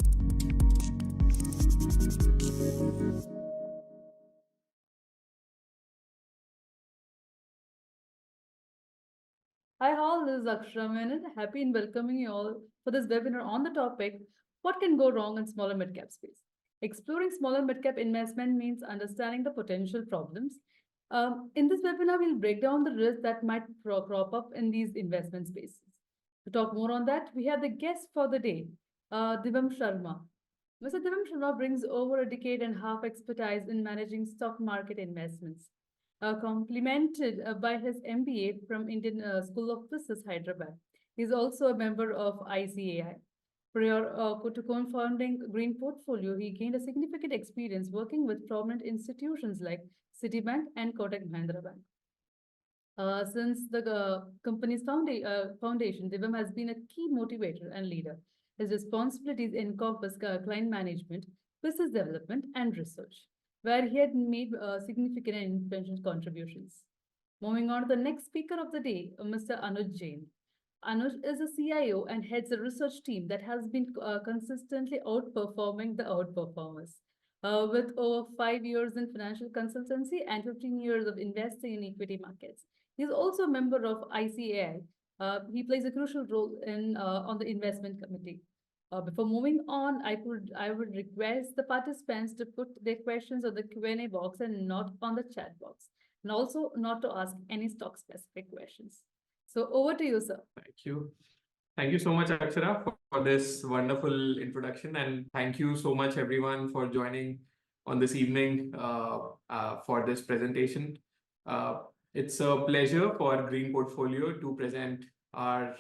Hi all, this is Akshara Menon. Happy in welcoming you all for this webinar on the topic, what can go wrong in smaller mid-cap space? Exploring smaller mid-cap investment means understanding the potential problems. In this webinar, we'll break down the risks that might crop up in these investment spaces. To talk more on that, we have the guest for the day, Divam Sharma. Mr. Divam Sharma brings over a decade and a half expertise in managing stock market investments, complemented by his MBA from Indian School of Business, Hyderabad. He is also a member of ICAI. Prior to co-founding Green Portfolio, he gained a significant experience working with prominent institutions like Citibank and Kotak Mahindra Bank. Since the company's foundation, Divam has been a key motivator and leader. His responsibilities encompass client management, business development, and research, where he had made significant and influential contributions. Moving on to the next speaker of the day, Mr. Anuj Jain. Anuj is a CIO and heads a research team that has been consistently outperforming the outperformers. With over 5 years in financial consultancy and 15 years of investing in equity markets. He is also a member of ICAI. He plays a crucial role in on the investment committee. Before moving on, I would request the participants to put their questions on the Q&A box and not on the chat box, and also not to ask any stock-specific questions. So over to you, sir. Thank you. Thank you so much, Akshara, for this wonderful introduction. And thank you so much, everyone, for joining on this evening for this presentation. It's a pleasure for Green Portfolio to present our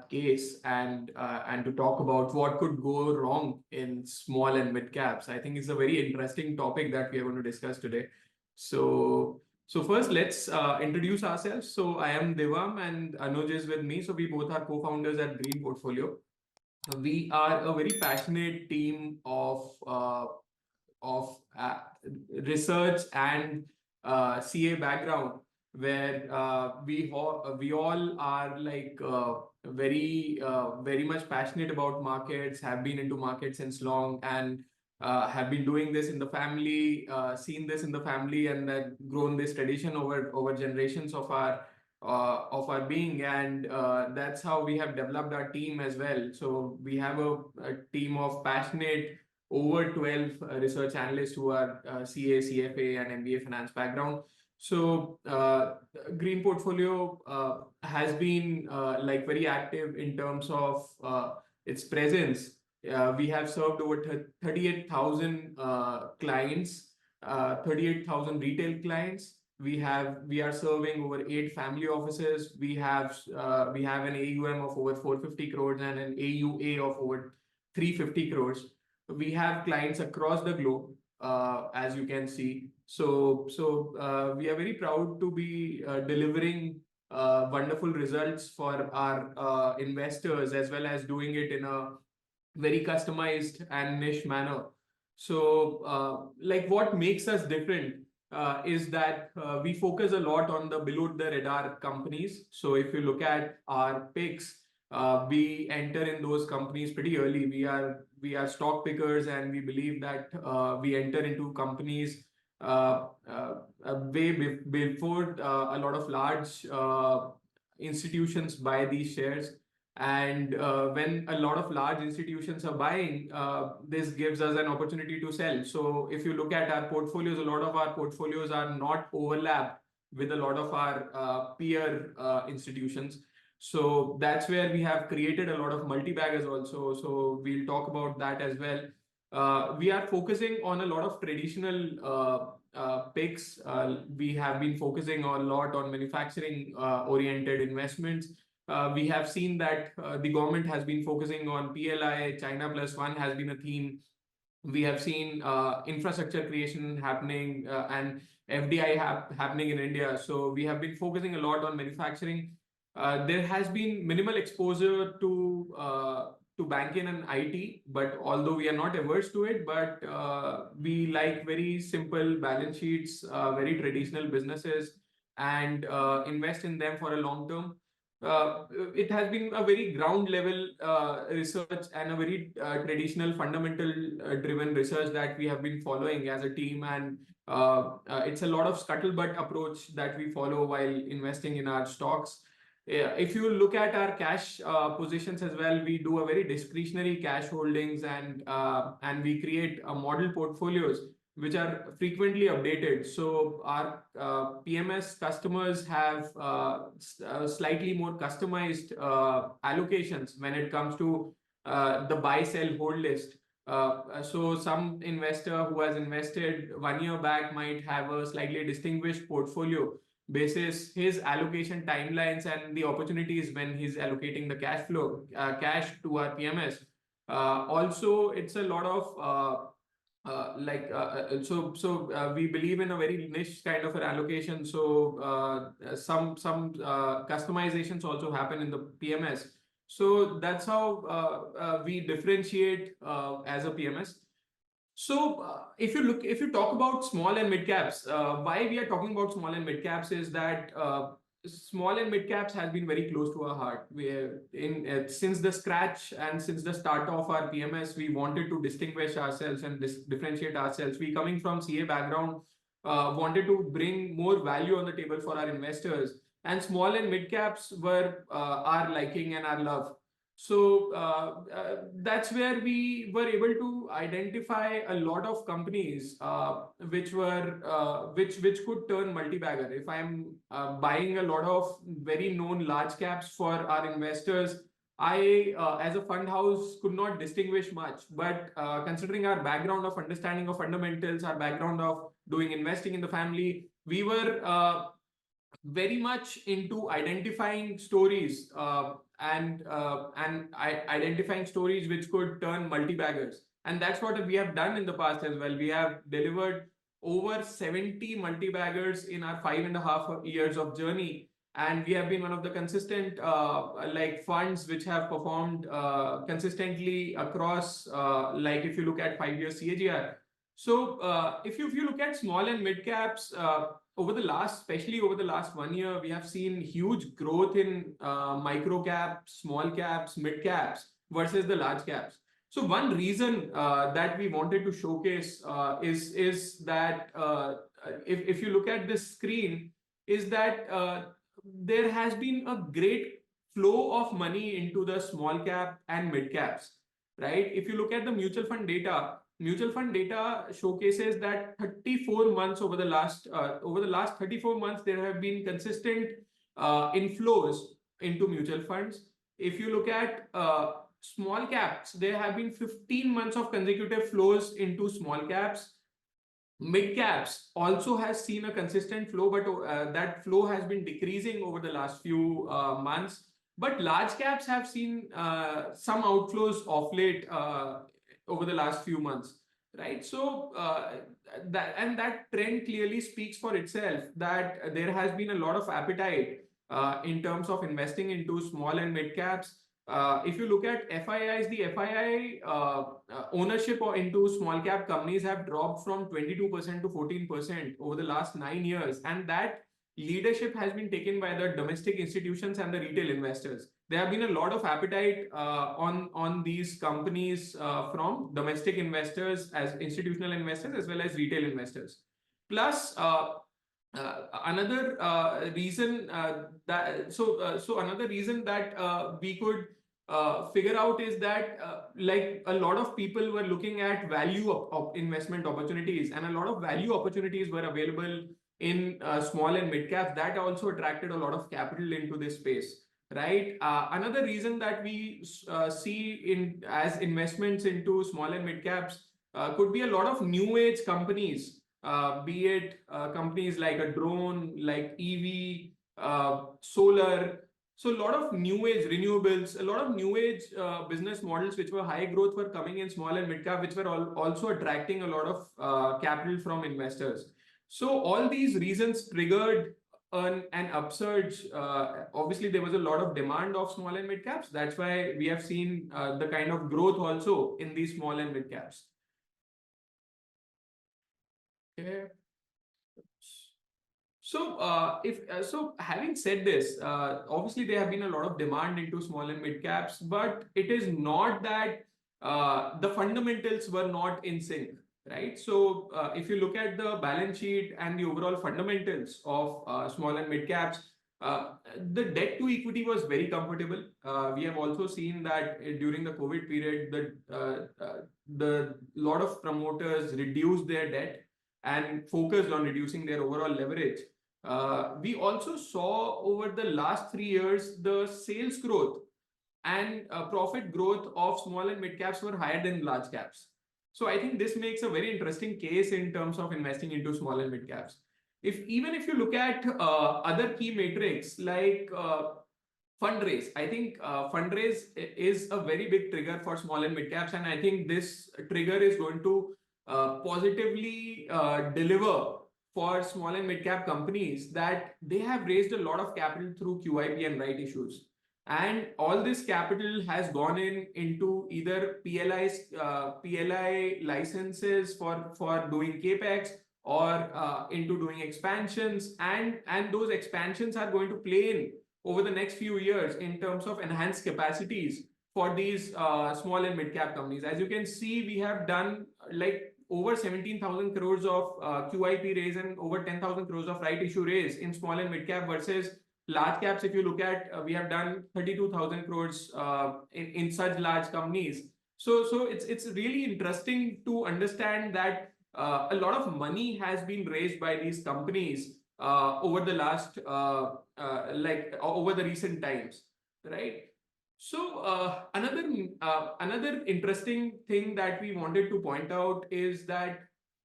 case and to talk about what could go wrong in small and mid caps. I think it's a very interesting topic that we are going to discuss today. So first, let's introduce ourselves. So I am Divam and Anuj is with me. So we both are co-founders at Green Portfolio. We are a very passionate team of research and CA background, where we all are like very much passionate about markets, have been into markets since long, and have been doing this in the family, seen this in the family, and grown this tradition over generations of our being, and that's how we have developed our team as well. So we have a team of passionate over 12 research analysts who are CA, CFA, and MBA finance background. So Green Portfolio has been like very active in terms of its presence. We have served over 38,000 clients, 38,000 retail clients. We are serving over 8 family offices. We have an AUM of over 450 crores and an AUA of over 350 crores. We have clients across the globe, as you can see. So we are very proud to be delivering wonderful results for our investors, as well as doing it in a very customized and niche manner. So like what makes us different is that we focus a lot on the below the radar companies. So if you look at our picks, we enter in those companies pretty early. We are stock pickers, and we believe that we enter into companies way before a lot of large institutions buy these shares. And when a lot of large institutions are buying, this gives us an opportunity to sell. So if you look at our portfolios, a lot of our portfolios are not overlapped with a lot of our peer institutions. So that's where we have created a lot of multi-baggers also. So we'll talk about that as well. We are focusing on a lot of traditional picks. We have been focusing a lot on manufacturing oriented investments. We have seen that the government has been focusing on PLI, China Plus One has been a theme. We have seen infrastructure creation happening and FDI happening in India. So we have been focusing a lot on manufacturing. There has been minimal exposure to banking and IT, but although we are not averse to it, but we like very simple balance sheets, very traditional businesses, and invest in them for a long term. it has been a very ground level research and a very traditional fundamental driven research that we have been following as a team, and it's a lot of scuttlebutt approach that we follow while investing in our stocks. If you look at our cash positions as well, we do a very discretionary cash holdings, and we create model portfolios which are frequently updated. So our PMS customers have slightly more customized allocations when it comes to the buy, sell, hold list. So some investor who has invested 1 year back might have a slightly distinguished portfolio basis his allocation timelines and the opportunities when he's allocating the cash cash to our PMS. Also, it's a lot of we believe in a very niche kind of an allocation. So some customizations also happen in the PMS. So that's how we differentiate as a PMS. So if you talk about small and mid caps, why we are talking about small and mid caps is that small and mid caps has been very close to our heart. Since the scratch and since the start of our PMS, we wanted to distinguish ourselves and differentiate ourselves. We, coming from CA background, wanted to bring more value on the table for our investors, and small and mid caps were our liking and our love. So that's where we were able to identify a lot of companies which could turn multi-bagger. If I'm buying a lot of very known large caps for our investors, I as a fund house could not distinguish much. But considering our background of understanding of fundamentals, our background of doing investing in the family, we were very much into identifying stories and identifying stories which could turn multi-baggers. And that's what we have done in the past as well. We have delivered over 70 multi-baggers in our 5.5 years of journey. And we have been one of the consistent funds which have performed consistently across, if you look at 5-year CAGR. So if you look at small and mid caps, especially over the last 1 year, we have seen huge growth in micro caps, small caps, mid caps versus the large caps. So one reason that we wanted to showcase is that if you look at this screen, is that there has been a great flow of money into the small cap and mid caps, right? If you look at the mutual fund data showcases that 34 months over the last 34 months, there have been consistent inflows into mutual funds. If you look at small caps, there have been 15 months of consecutive flows into small caps. Mid caps also has seen a consistent flow, but that flow has been decreasing over the last few months. But large caps have seen some outflows of late over the last few months, right? So that trend clearly speaks for itself, that there has been a lot of appetite in terms of investing into small and mid caps. If you look at FIIs, the FII ownership into small cap companies have dropped from 22% to 14% over the last 9 years, and that leadership has been taken by the domestic institutions and the retail investors. There have been a lot of appetite on these companies from domestic investors, as institutional investors, as well as retail investors. Plus, another reason that we could figure out is that a lot of people were looking at value of investment opportunities, and a lot of value opportunities were available in small and mid caps. That also attracted a lot of capital into this space, right? Another reason that we see as investments into small and mid caps could be a lot of new age companies, be it companies like a drone, like EV, solar. So a lot of new age renewables, a lot of new age business models which were high growth were coming in small and mid cap, which were also attracting a lot of capital from investors. So all these reasons triggered an upsurge. Obviously, there was a lot of demand of small and mid caps. That's why we have seen the kind of growth also in these small and mid caps. Okay. So having said this, obviously there have been a lot of demand into small and mid caps, but it is not that the fundamentals were not in sync, right? So if you look at the balance sheet and the overall fundamentals of small and mid caps, the debt to equity was very comfortable. We have also seen that during the COVID period, the lot of promoters reduced their debt and focused on reducing their overall leverage. We also saw over the last 3 years, the sales growth and profit growth of small and mid caps were higher than large caps. So I think this makes a very interesting case in terms of investing into small and mid caps. Even if you look at other key metrics like fundraise, I think fundraise is a very big trigger for small and mid caps, and I think this trigger is going to positively deliver for small and mid cap companies, that they have raised a lot of capital through QIP and right issues. And all this capital has gone into either PLI licenses for doing capex, or into doing expansions, and those expansions are going to play in over the next few years in terms of enhanced capacities for these small and mid cap companies. As you can see, we have done like over 17,000 crores of QIP raise and over 10,000 crores of right issue raise in small and mid cap, versus large caps. If you look at, we have done 32,000 crores in such large companies. So it's really interesting to understand that a lot of money has been raised by these companies over the last over the recent times, right? So another interesting thing that we wanted to point out is that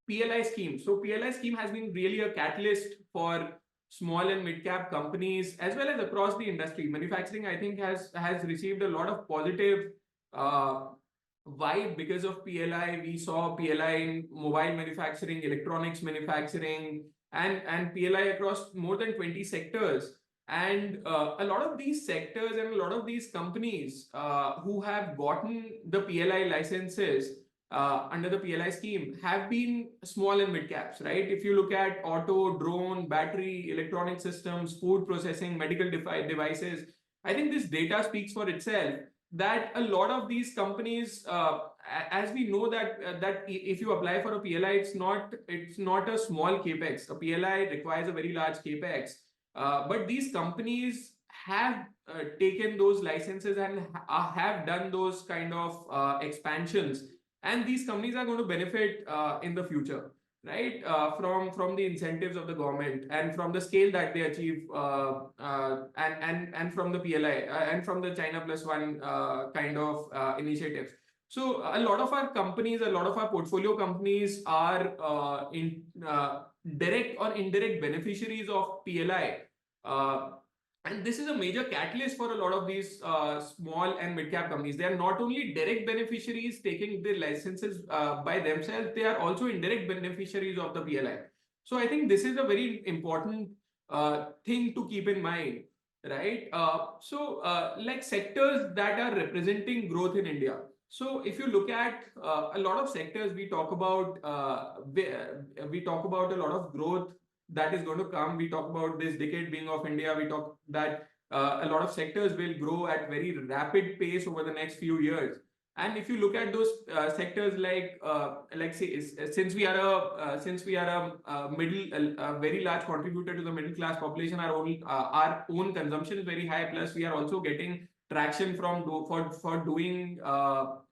PLI scheme. So PLI scheme has been really a catalyst for small and mid cap companies as well as across the industry. Manufacturing, I think, has received a lot of positive vibe because of PLI. We saw PLI in mobile manufacturing, electronics manufacturing, and PLI across more than 20 sectors. And a lot of these sectors and a lot of these companies who have gotten the PLI licenses under the PLI scheme have been small and mid caps, right? If you look at auto, drone, battery, electronic systems, food processing, medical devices, I think this data speaks for itself, that a lot of these companies, as we know that if you apply for a PLI, it's not a small capex. A PLI requires a very large capex. But these companies have taken those licenses and have done those kind of expansions, and these companies are going to benefit in the future, right? From the incentives of the government and from the scale that they achieve, and from the PLI and from the China Plus One kind of initiatives. So a lot of our companies, a lot of our portfolio companies are in direct or indirect beneficiaries of PLI. And this is a major catalyst for a lot of these small and mid-cap companies. They are not only direct beneficiaries taking the licenses by themselves, they are also indirect beneficiaries of the PLI. So I think this is a very important thing to keep in mind, right? Like sectors that are representing growth in India. So if you look at a lot of sectors, we talk about a lot of growth that is going to come. We talk about this decade being of India. We talk that a lot of sectors will grow at very rapid pace over the next few years. And if you look at those sectors like say, since we are a very large contributor to the middle class population, our own consumption is very high. Plus, we are also getting traction for doing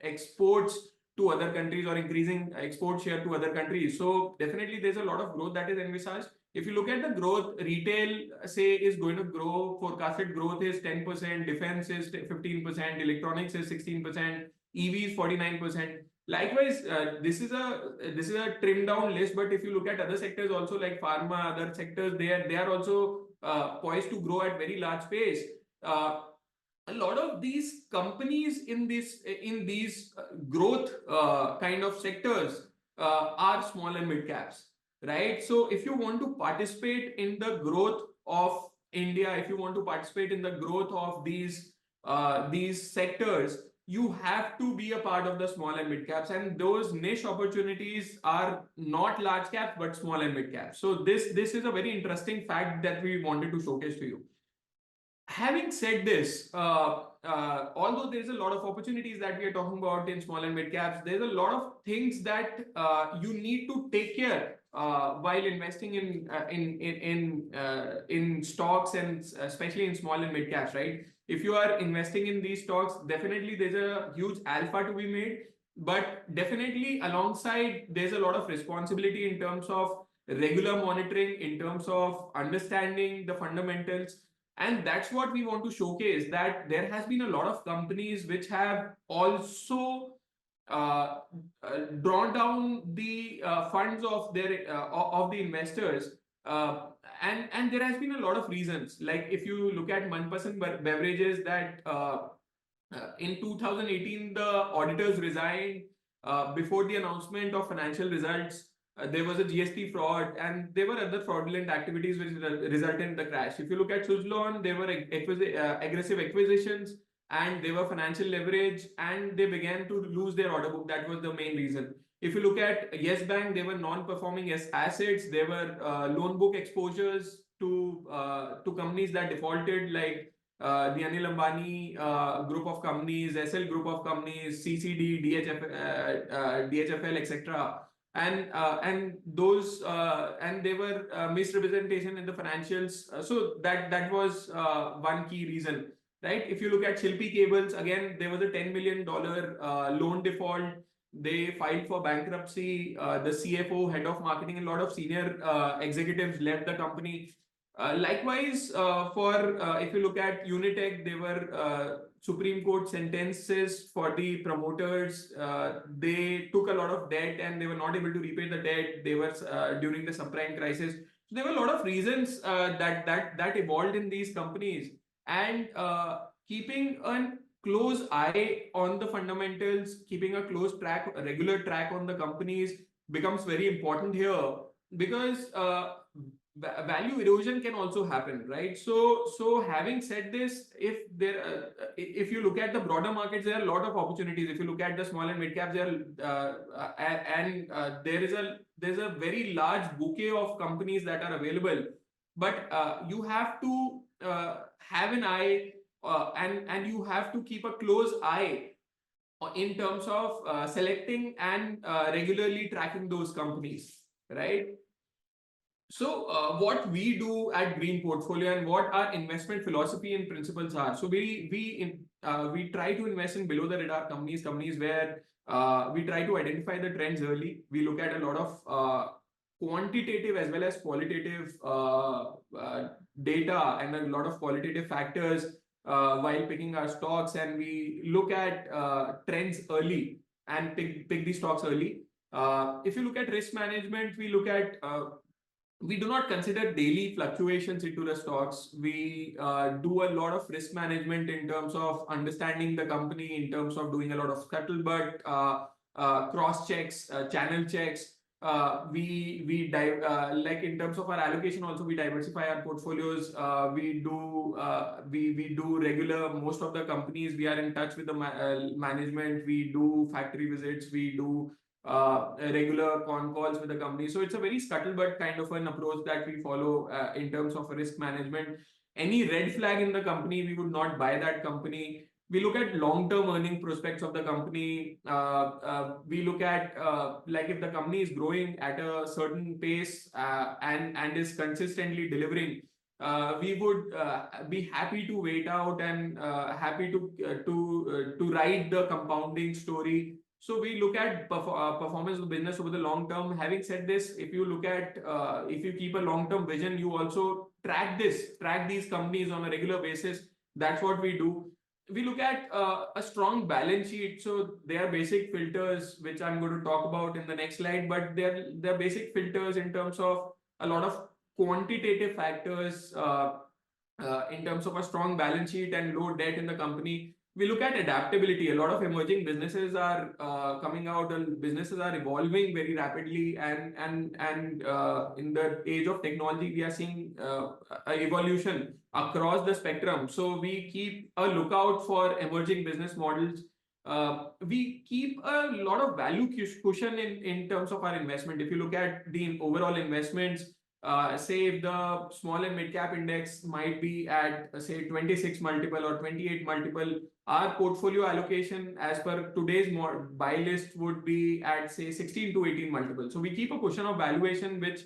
exports to other countries or increasing export share to other countries. So definitely there's a lot of growth that is envisaged. If you look at the growth, retail, say, is going to grow. Forecasted growth is 10%, defense is 15%, electronics is 16%, EV is 49%. Likewise, this is a trimmed down list. But if you look at other sectors also, like pharma, other sectors, they are also poised to grow at very large pace. A lot of these companies in these growth kind of sectors are small and mid caps, right? So if you want to participate in the growth of India, if you want to participate in the growth of these sectors, you have to be a part of the small and mid caps, and those niche opportunities are not large caps but small and mid caps. So this is a very interesting fact that we wanted to showcase to you. Having said this, although there's a lot of opportunities that we are talking about in small and mid caps, there's a lot of things that you need to take care while investing in stocks, and especially in small and mid caps, right? If you are investing in these stocks, definitely there's a huge alpha to be made, but definitely alongside there's a lot of responsibility in terms of regular monitoring, in terms of understanding the fundamentals. And that's what we want to showcase, that there has been a lot of companies which have also drawn down the funds of their of the investors, and there has been a lot of reasons. Like if you look at 𝒓𝒏 Beverages, that in 2018 the auditors resigned before the announcement of financial results. There was a GST fraud, and there were other fraudulent activities which resulted in the crash. If you look at Suzlon, there were aggressive acquisitions, and they were financial leverage, and they began to lose their order book. That was the main reason. If you look at Yes Bank, they were non-performing assets. There were loan book exposures to companies that defaulted, like the Anil Ambani group of companies, SL group of companies, CCD, DHFL, etc. And those and they were misrepresentation in the financials. So that was one key reason, right? If you look at Shilpi Cables, again there was a $10 million loan default. They filed for bankruptcy. The CFO, head of marketing, and a lot of senior executives left the company. Likewise, if you look at Unitech, there were Supreme Court sentences for the promoters. They took a lot of debt and they were not able to repay the debt. They were during the subprime crisis. So there were a lot of reasons that evolved in these companies, and keeping a close eye on the fundamentals, keeping a regular track on the companies becomes very important here, because value erosion can also happen, right? So having said this, if you look at the broader markets, there are a lot of opportunities. If you look at the small and mid caps, there's a very large bouquet of companies that are available, but you have to have an eye, and you have to keep a close eye in terms of selecting and regularly tracking those companies, right? So what we do at Green Portfolio and what our investment philosophy and principles are. So we try to invest in below the radar companies where we try to identify the trends early. We look at a lot of quantitative as well as qualitative data and a lot of qualitative factors while picking our stocks, and we look at trends early and pick these stocks early. If you look at risk management, we look at we do not consider daily fluctuations into the stocks. We do a lot of risk management in terms of understanding the company, in terms of doing a lot of scuttlebutt, cross checks, channel checks. Like in terms of our allocation, also we diversify our portfolios. We do regular, most of the companies we are in touch with the management. We do factory visits. We do regular con calls with the company. So it's a very scuttlebutt kind of an approach that we follow in terms of risk management. Any red flag in the company, we would not buy that company. We look at long-term earning prospects of the company. We look at like if the company is growing at a certain pace and is consistently delivering, we would be happy to wait out and happy to ride the compounding story. So we look at performance of the business over the long term. Having said this, if you look at if you keep a long-term vision, you also track these companies on a regular basis. That's what we do. We look at a strong balance sheet. So there are basic filters which I'm going to talk about in the next slide, but they're basic filters in terms of a lot of quantitative factors in terms of a strong balance sheet and low debt in the company. We look at adaptability. A lot of emerging businesses are coming out, and businesses are evolving very rapidly. And in the age of technology, we are seeing evolution across the spectrum. So we keep a lookout for emerging business models. we keep a lot of value cushion in terms of our investment. If you look at the overall investments, say if the small and mid cap index might be at say 26 multiple or 28 multiple, our portfolio allocation as per today's buy list would be at say 16 to 18 multiple. So we keep a cushion of valuation which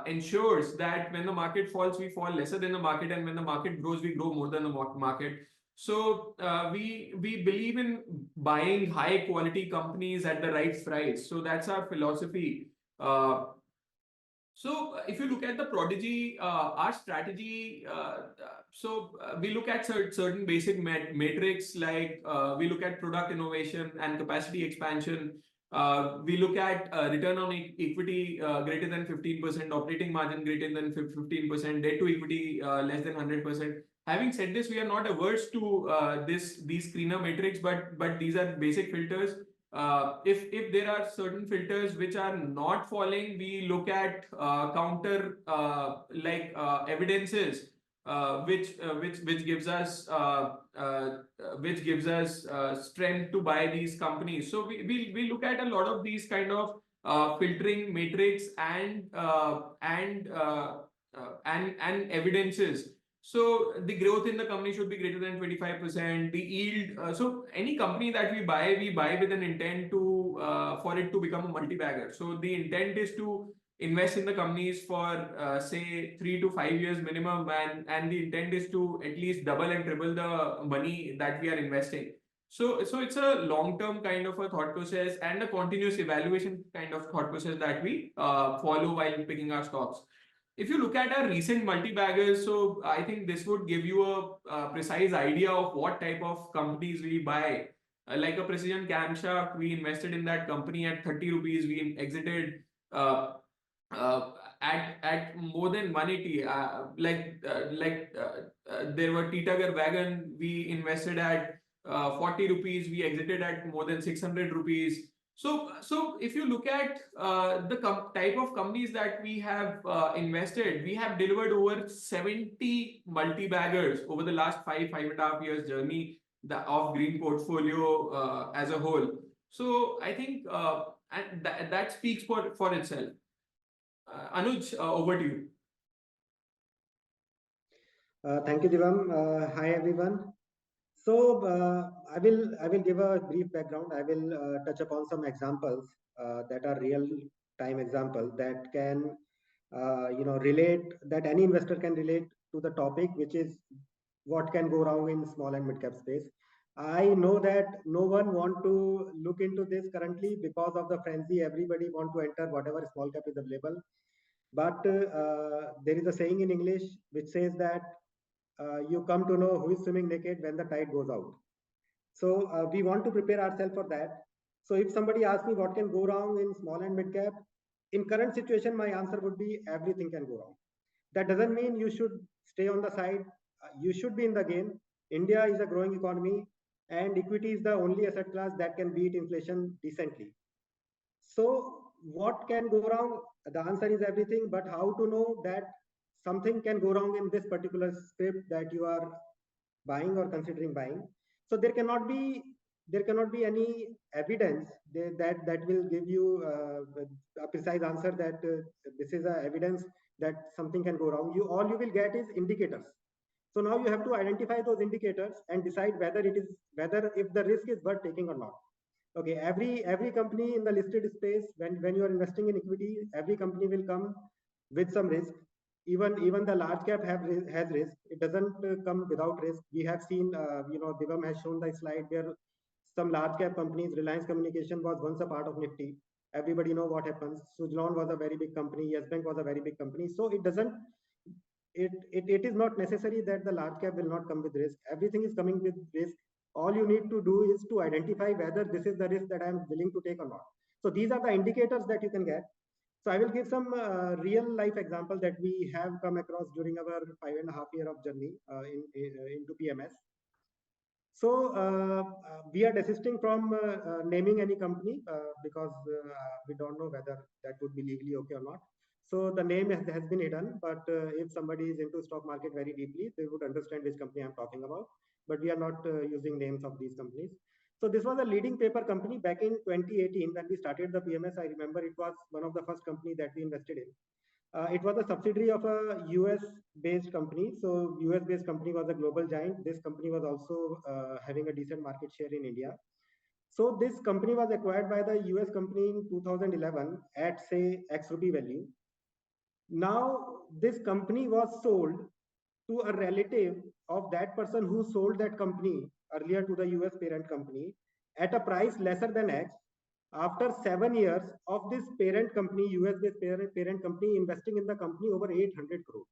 ensures that when the market falls, we fall lesser than the market, and when the market grows, we grow more than the market. So we believe in buying high quality companies at the right price. So that's our philosophy. So if you look at the Prodigy, our strategy, we look at certain basic metrics like we look at product innovation and capacity expansion. We look at return on equity greater than 15%, operating margin greater than 15%, debt to equity less than 100%. Having said this, we are not averse to these screener metrics, but these are basic filters. If there are certain filters which are not falling, we look at counter evidences which gives us strength to buy these companies. So we look at a lot of these kind of filtering matrix and evidences. So the growth in the company should be greater than 25%. The yield. So any company that we buy with an intent to for it to become a multi-bagger. So the intent is to invest in the companies for say 3 to 5 years minimum, and the intent is to at least double and triple the money that we are investing. So it's a long-term kind of a thought process and a continuous evaluation kind of thought process that we follow while picking our stocks. If you look at our recent multi-baggers, so I think this would give you a precise idea of what type of companies we buy. Like a Precision Camshaft, we invested in that company at 30 rupees. We exited at more than 180. There were Titagar Wagon. We invested at 40 rupees. We exited at more than 600 rupees. So if you look at the type of companies that we have invested, we have delivered over 70 multi-baggers over the last 5.5 years journey of green portfolio as a whole. So I think and that speaks for itself. Anuj, over to you. Thank you, Divam. Hi, everyone. So I will give a brief background. I will touch upon some examples that are real-time examples that can relate, that any investor can relate to the topic, which is what can go wrong in small and mid-cap space. I know that no one want to look into this currently because of the frenzy. Everybody want to enter whatever small cap is available. But there is a saying in English which says that you come to know who is swimming naked when the tide goes out. So we want to prepare ourselves for that. So if somebody asks me what can go wrong in small and mid cap, in current situation, my answer would be everything can go wrong. That doesn't mean you should stay on the side. You should be in the game. India is a growing economy, and equity is the only asset class that can beat inflation decently. So what can go wrong? The answer is everything, but how to know that something can go wrong in this particular script that you are buying or considering buying? So there cannot be any evidence that will give you a precise answer that this is a evidence that something can go wrong. All you will get is indicators. So now you have to identify those indicators and decide whether if the risk is worth taking or not. Okay, every company in the listed space, when you are investing in equity, every company will come with some risk. Even the large cap has risk. It doesn't come without risk. We have seen, Divam has shown the slide where some large cap companies, Reliance Communication was once a part of Nifty. Everybody know what happens. Suzlon was a very big company. Yes Bank was a very big company. So it doesn't. It is not necessary that the large cap will not come with risk. Everything is coming with risk. All you need to do is to identify whether this is the risk that I am willing to take or not. So these are the indicators that you can get. So I will give some real life example that we have come across during our 5.5 year of journey into PMS. So we are desisting from naming any company because we don't know whether that would be legally okay or not. So the name has been hidden, but if somebody is into stock market very deeply, they would understand which company I'm talking about. But we are not using names of these companies. So this was a leading paper company back in 2018 when we started the PMS. I remember it was one of the first company that we invested in. It was a subsidiary of a US-based company. So US-based company was a global giant. This company was also having a decent market share in India. So this company was acquired by the US company in 2011 at say X rupee value. Now this company was sold to a relative of that person who sold that company earlier to the US parent company at a price lesser than X. After 7 years of this parent company, US-based parent company investing in the company over 800 crore.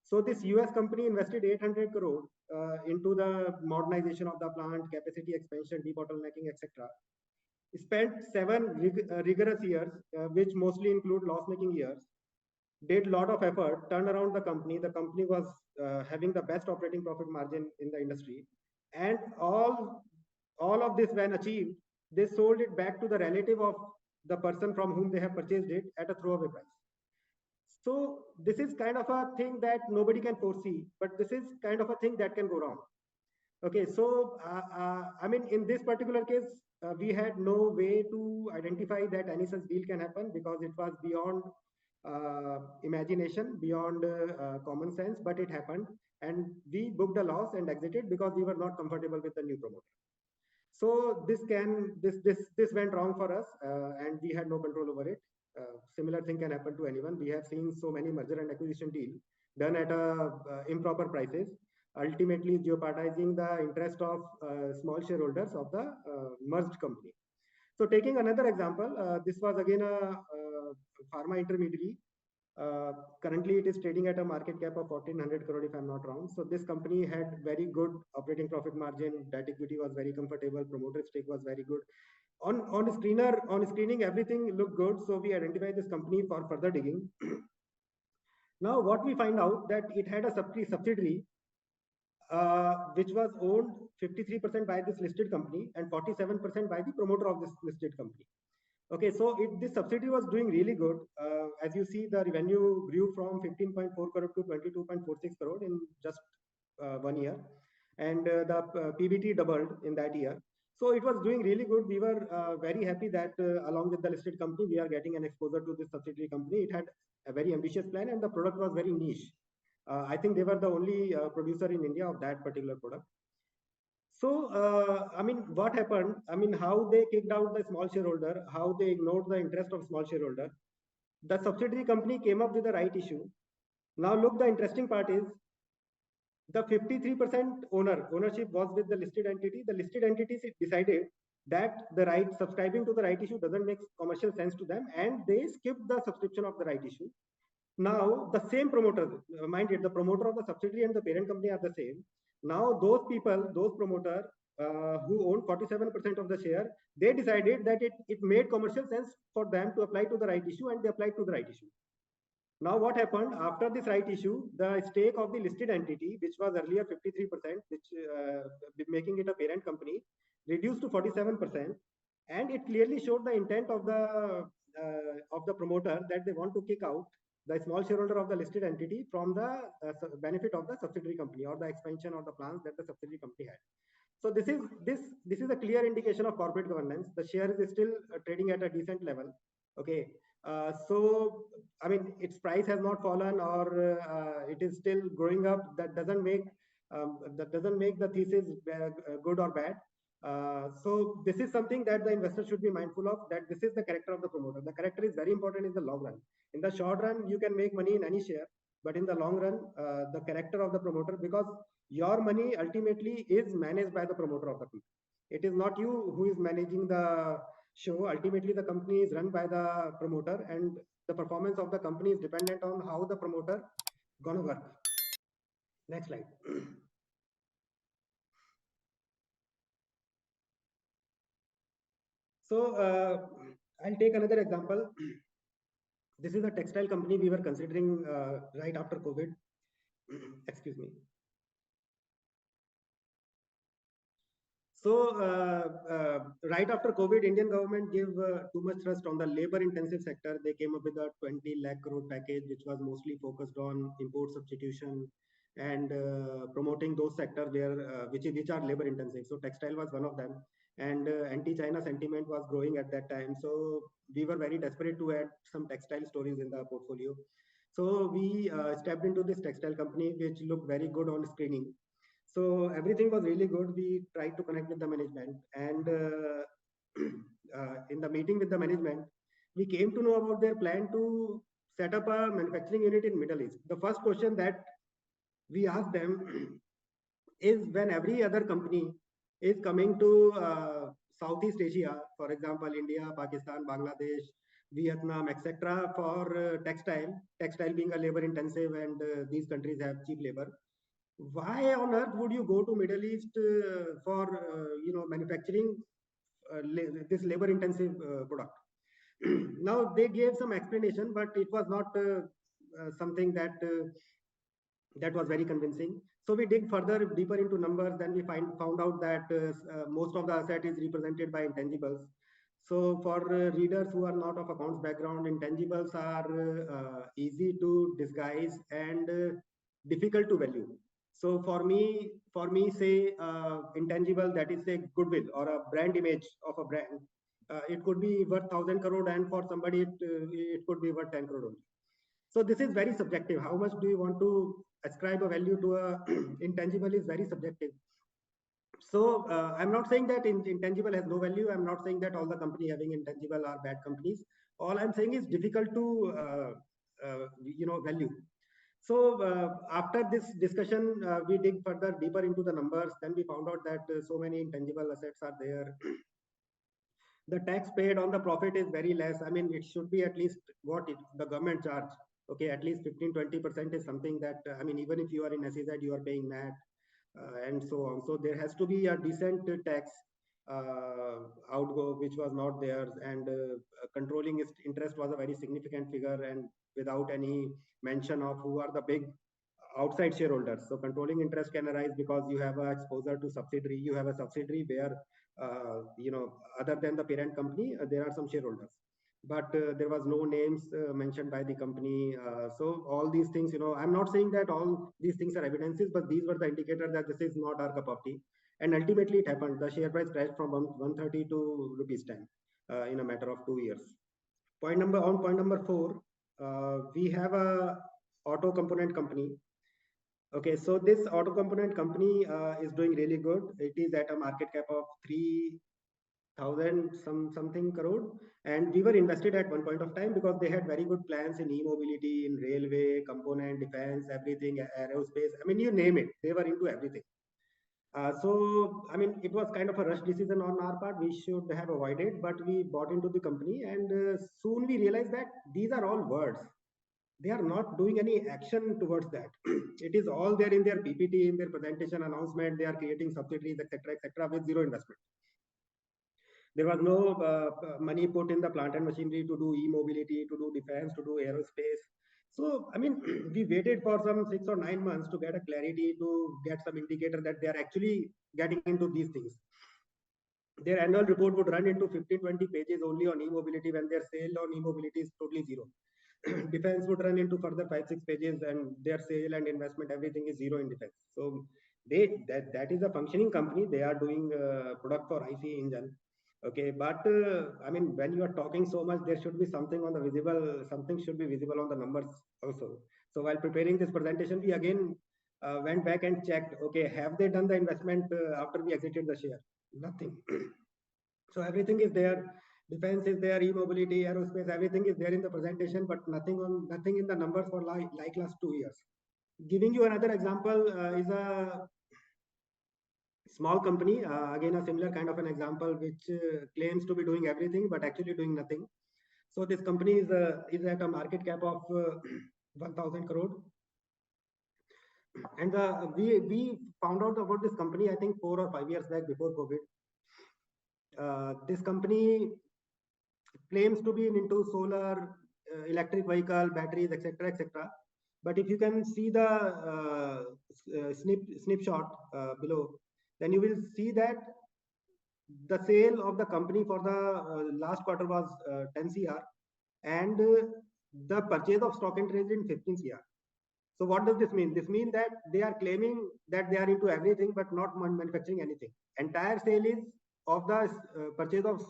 So this US company invested 800 crore into the modernization of the plant, capacity expansion, debottlenecking, etc. Spent 7 rigorous years, which mostly include loss-making years. Did a lot of effort, turned around the company. The company was having the best operating profit margin in the industry. And all of this when achieved, they sold it back to the relative of the person from whom they have purchased it at a throwaway price. So this is kind of a thing that nobody can foresee, but this is kind of a thing that can go wrong. Okay, so I mean, in this particular case, we had no way to identify that any such deal can happen because it was beyond imagination, beyond common sense, but it happened, and we booked a loss and exited because we were not comfortable with the new promoter. So this went wrong for us, and we had no control over it. Similar thing can happen to anyone. We have seen so many merger and acquisition deals done at improper prices, ultimately jeopardizing the interest of small shareholders of the merged company. So taking another example, this was again a pharma intermediary. Currently, it is trading at a market cap of 1,400 crore, if I'm not wrong. So this company had very good operating profit margin. Debt equity was very comfortable. Promoter stake was very good. On screening, everything looked good. So we identified this company for further digging. Now, what we find out that it had a subsidiary which was owned 53% by this listed company and 47% by the promoter of this listed company. Okay, so this subsidiary was doing really good. As you see, the revenue grew from 15.4 crore to 22.46 crore in just 1 year, and the PBT doubled in that year. So it was doing really good. We were very happy that along with the listed company, we are getting an exposure to this subsidiary company. It had a very ambitious plan, and the product was very niche. I think they were the only producer in India of that particular product. So, I mean, what happened? I mean, how they kicked out the small shareholder, how they ignored the interest of small shareholder. The subsidiary company came up with the right issue. Now, look, the interesting part is the 53% ownership was with the listed entity. The listed entity decided that the right subscribing to the right issue doesn't make commercial sense to them, and they skipped the subscription of the right issue. Now, the same promoter, mind it, the promoter of the subsidiary and the parent company are the same. Now, those people, those promoters who own 47% of the share, they decided that it made commercial sense for them to apply to the right issue, and they applied to the right issue. Now, what happened after this right issue? The stake of the listed entity, which was earlier 53%, which making it a parent company, reduced to 47%, and it clearly showed the intent of the promoter that they want to kick out the small shareholder of the listed entity from the benefit of the subsidiary company or the expansion or the plans that the subsidiary company had. So this is a clear indication of corporate governance. The share is still trading at a decent level. Okay. So I mean, its price has not fallen, or it is still growing up. That doesn't make the thesis good or bad. So this is something that the investor should be mindful of, that this is the character of the promoter. The character is very important in the long run. In the short run, you can make money in any share, but in the long run, the character of the promoter, because your money ultimately is managed by the promoter of the company. It is not you who is managing the show. Ultimately, the company is run by the promoter, and the performance of the company is dependent on how the promoter gonna work. Next slide. So I'll take another example. This is a textile company we were considering right after COVID. Excuse me. So right after COVID, Indian government gave too much thrust on the labor-intensive sector. They came up with a 20 lakh crore package, which was mostly focused on import substitution and promoting those sectors where which are labor-intensive. So textile was one of them. and anti-China sentiment was growing at that time. So we were very desperate to add some textile stories in the portfolio. So we stepped into this textile company, which looked very good on screening. So everything was really good. We tried to connect with the management, and in the meeting with the management, we came to know about their plan to set up a manufacturing unit in Middle East. The first question that we asked them is, when every other company is coming to Southeast Asia, for example, India, Pakistan, Bangladesh, Vietnam, etc., for textile being a labor intensive, and these countries have cheap labor. Why on earth would you go to Middle East for manufacturing this labor intensive product? Now they gave some explanation, but it was not something that was very convincing. So we dig further deeper into numbers. Then we found out that most of the asset is represented by intangibles. So for readers who are not of accounts background, intangibles are easy to disguise and difficult to value. So for me, say intangible, that is say goodwill or a brand image of a brand, it could be worth 1,000 crore, and for somebody it could be worth 10 crore only. So this is very subjective. How much do you want to ascribe a value to a intangible is very subjective. So I'm not saying that intangible has no value. I'm not saying that all the company having intangible are bad companies. All I'm saying is difficult to value. So after this discussion, we dig further deeper into the numbers. Then we found out that so many intangible assets are there. The tax paid on the profit is very less. I mean, it should be at least what the government charge. Okay, at least 15-20% is something that, I mean, even if you are in SEZ, you are paying MAT and so on. So there has to be a decent tax outgo, which was not there. And controlling interest was a very significant figure, and without any mention of who are the big outside shareholders. So controlling interest can arise because you have a exposure to subsidiary. You have a subsidiary where other than the parent company, there are some shareholders, but there was no names mentioned by the company. So all these things, I'm not saying that all these things are evidences, but these were the indicators that this is not our cup of tea. And ultimately it happened. The share price crashed from 130 to rupees 10 in a matter of 2 years. Point number 4, we have a auto component company. Okay, so this auto component company is doing really good. It is at a market cap of 3,000 something crore, and we were invested at one point of time because they had very good plans in e-mobility, in railway, component, defense, everything, aerospace. I mean, you name it, they were into everything. So, I mean, it was kind of a rush decision on our part. We should have avoided, but we bought into the company, and soon we realized that these are all words. They are not doing any action towards that. It is all there in their PPT, in their presentation announcement. They are creating subsidiaries, etc., with zero investment. There was no money put in the plant and machinery to do e-mobility, to do defense, to do aerospace. So, I mean, we waited for some 6 or 9 months to get a clarity, to get some indicator that they are actually getting into these things. Their annual report would run into 15-20 pages only on e-mobility, when their sale on e-mobility is totally zero. Defense would run into further 5-6 pages, and their sale and investment, everything is zero in defense. So that is a functioning company. They are doing product for IC engine. Okay, but I mean, when you are talking so much, there should be something on the visible, something should be visible on the numbers also. So while preparing this presentation, we again went back and checked, okay, have they done the investment after we exited the share? Nothing. So everything is there. Defense is there, e-mobility, aerospace, everything is there in the presentation, but nothing in the numbers for like last 2 years. Giving you another example is a small company, again a similar kind of an example, which claims to be doing everything but actually doing nothing. So this company is at a market cap of 1,000 crore, and we found out about this company, I think 4 or 5 years back, before COVID. This company claims to be into solar, electric vehicle, batteries, etc. But if you can see the snapshot below, then you will see that the sale of the company for the last quarter was 10 CR, and the purchase of stock and trade in 15 CR. So what does this mean? This means that they are claiming that they are into everything but not manufacturing anything. Entire sale is of the purchase of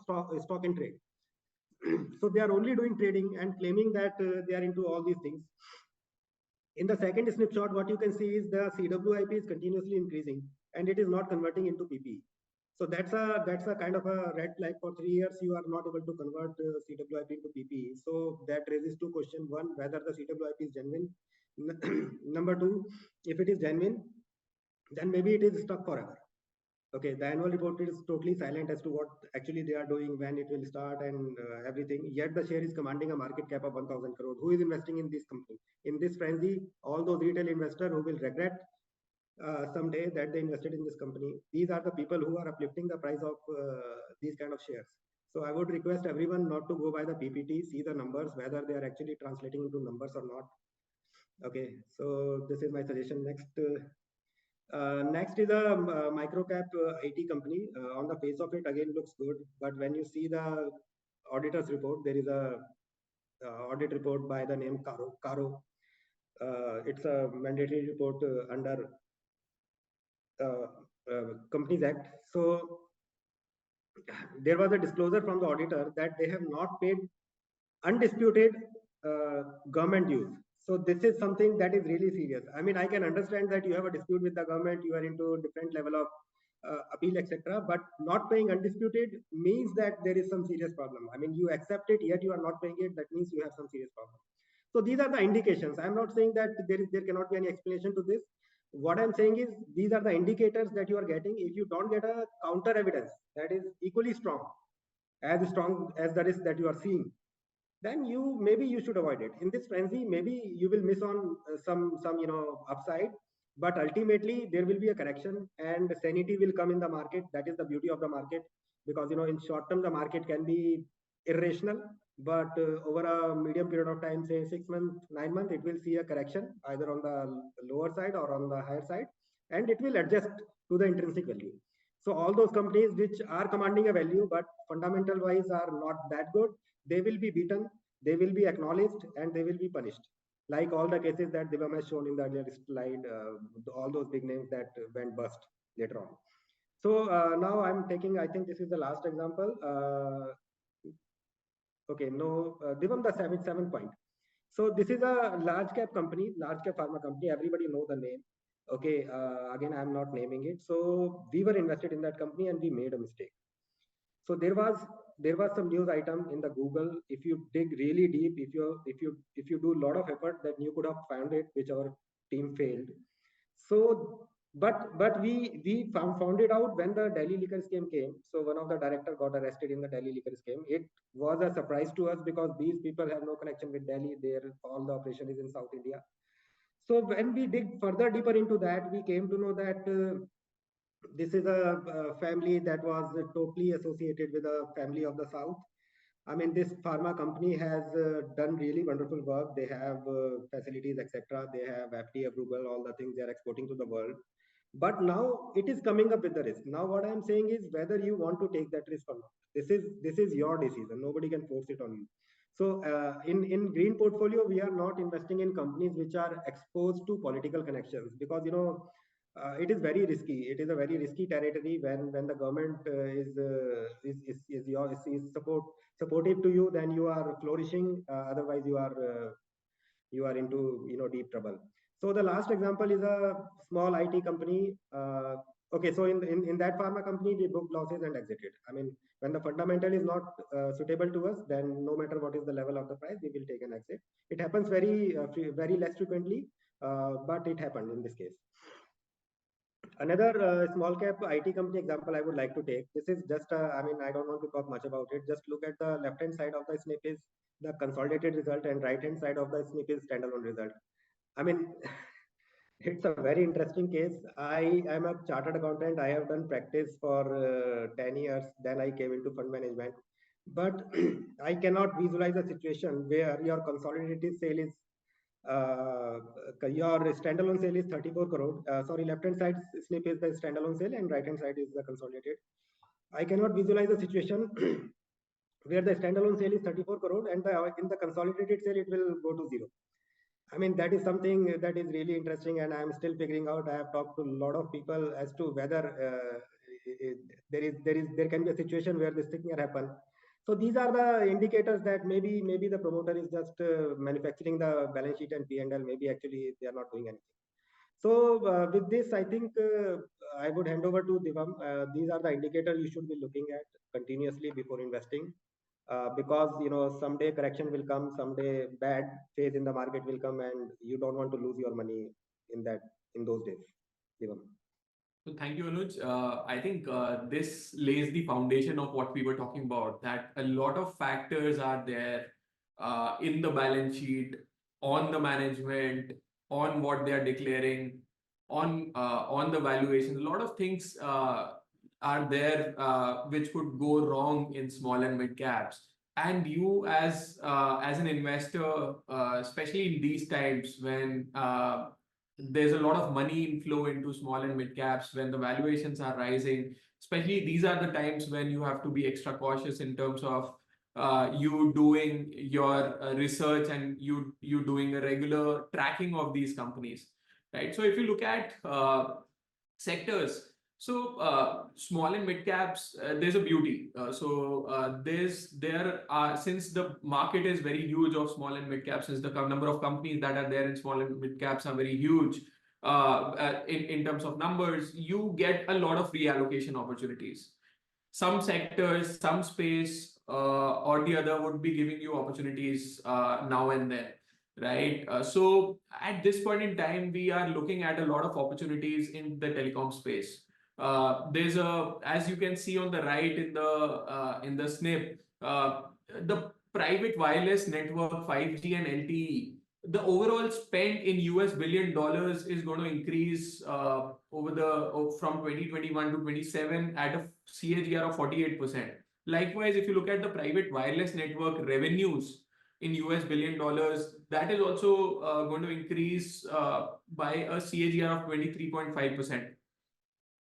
stock in trade. So they are only doing trading and claiming that they are into all these things. In the second snapshot, what you can see is the CWIP is continuously increasing and it is not converting into PPE. So that's a kind of a red flag. For 3 years you are not able to convert CWIP into PPE. So that raises two questions: one, whether the CWIP is genuine. Number two, if it is genuine, then maybe it is stuck forever. Okay, the annual report is totally silent as to what actually they are doing, when it will start, and everything. Yet the share is commanding a market cap of 1,000 crore. Who is investing in this company? In this frenzy, all those retail investors who will regret someday that they invested in this company. These are the people who are uplifting the price of these kind of shares. So I would request everyone not to go by the PPT, see the numbers, whether they are actually translating into numbers or not. Okay, so this is my suggestion. Next is a micro cap IT company. On the face of it, again looks good, but when you see the auditor's report, there is a audit report by the name Caro. It's a mandatory report under Companies Act. So there was a disclosure from the auditor that they have not paid undisputed government dues. So this is something that is really serious. I mean, I can understand that you have a dispute with the government, you are into different level of appeal, etc. But not paying undisputed means that there is some serious problem. I mean, you accept it, yet you are not paying it. That means you have some serious problem. So these are the indications. I'm not saying that there cannot be any explanation to this. What I'm saying is these are the indicators that you are getting. If you don't get a counter evidence that is equally strong as the risk that you are seeing, then maybe you should avoid it. In this frenzy, maybe you will miss on some upside, but ultimately there will be a correction and sanity will come in the market. That is the beauty of the market, because in short term the market can be irrational, but over a medium period of time, say 6 months, 9 months, it will see a correction either on the lower side or on the higher side, and it will adjust to the intrinsic value. So all those companies which are commanding a value but fundamental wise are not that good, they will be beaten, they will be acknowledged, and they will be punished. Like all the cases that Divam has shown in the earlier slide, all those big names that went bust later on. So now I'm taking, I think this is the last example. Okay, no, Divam, the 7 point. So this is a large cap company, large cap pharma company. Everybody know the name. Okay, again, I'm not naming it. So we were invested in that company and we made a mistake. So there was some news item in the Google. If you dig really deep, if you do a lot of effort, then you could have found it, which our team failed. So but we found it out when the Delhi liquor scheme came. So one of the director got arrested in the Delhi liquor scheme. It was a surprise to us because these people have no connection with Delhi. All the operation is in South India. So when we dig further deeper into that, we came to know that this is a family that was totally associated with a family of the South. I mean, this pharma company has done really wonderful work. They have facilities, etc. They have FDA approval, all the things they are exporting to the world. But now it is coming up with the risk. Now what I'm saying is whether you want to take that risk or not. This is your decision. Nobody can force it on you. So in green portfolio, we are not investing in companies which are exposed to political connections, because it is very risky. It is a very risky territory when the government is supportive to you, then you are flourishing. Otherwise, you are into deep trouble. So the last example is a small IT company. Okay, so in that pharma company, we booked losses and exited. I mean, when the fundamental is not suitable to us, then no matter what is the level of the price, we will take an exit. It happens very less frequently, but it happened in this case. Another small cap IT company example I would like to take. This is just, I mean, I don't want to talk much about it. Just look at the left-hand side of the snip is the consolidated result and right-hand side of the snip is standalone result. I mean, it's a very interesting case. I am a chartered accountant. I have done practice for 10 years. Then I came into fund management. But I cannot visualize a situation where your consolidated sale is your standalone sale is 34 crore. Sorry, left-hand side snip is the standalone sale and right-hand side is the consolidated. I cannot visualize a situation where the standalone sale is 34 crore and in the consolidated sale it will go to zero. I mean, that is something that is really interesting, and I'm still figuring out. I have talked to a lot of people as to whether there can be a situation where this thing can happen. So these are the indicators that maybe the promoter is just manufacturing the balance sheet and P&L. Maybe actually they are not doing anything. So with this, I think I would hand over to Divam. These are the indicators you should be looking at continuously before investing, because someday correction will come, someday bad phase in the market will come, and you don't want to lose your money in those days. Divam. So thank you, Anuj. I think this lays the foundation of what we were talking about, that a lot of factors are there in the balance sheet, on the management, on what they are declaring, on the valuation. A lot of things are there which could go wrong in small and mid caps. And you as an investor, especially in these times when there's a lot of money inflow into small and mid caps, when the valuations are rising, especially these are the times when you have to be extra cautious in terms of you doing your research and you doing a regular tracking of these companies, right? So if you look at sectors, so small and mid caps, there's a beauty. Since the market is very huge of small and mid caps, since the number of companies that are there in small and mid caps are very huge in terms of numbers, you get a lot of reallocation opportunities. Some sectors, some space or the other would be giving you opportunities now and then, right? So at this point in time, we are looking at a lot of opportunities in the telecom space. There's as you can see on the right in the snip, the private wireless network 5G and LTE, the overall spend in US $1 billion is going to increase from 2021 to 27 at a CAGR of 48%. Likewise, if you look at the private wireless network revenues in US $1 billion, that is also going to increase by a CAGR of 23.5%.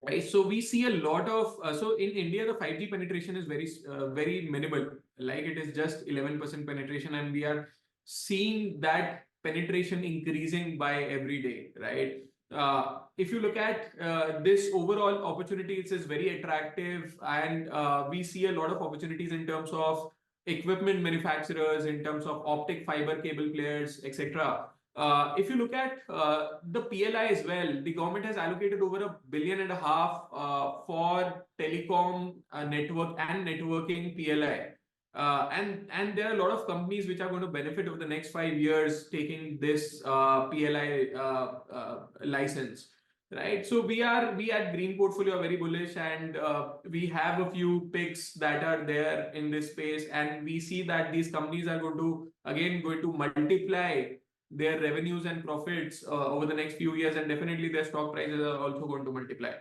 Right, so we see a lot of so in India the 5G penetration is very minimal, like it is just 11% penetration, and we are seeing that penetration increasing by every day, right? If you look at this overall opportunity, it is very attractive, and we see a lot of opportunities in terms of equipment manufacturers, in terms of optic fiber cable players, etc. If you look at the PLI as well, the government has allocated over $1.5 billion for telecom network and networking PLI. And there are a lot of companies which are going to benefit over the next 5 years taking this PLI license, right? So we at Green Portfolio are very bullish, and we have a few picks that are there in this space, and we see that these companies are going to multiply their revenues and profits over the next few years, and definitely their stock prices are also going to multiply.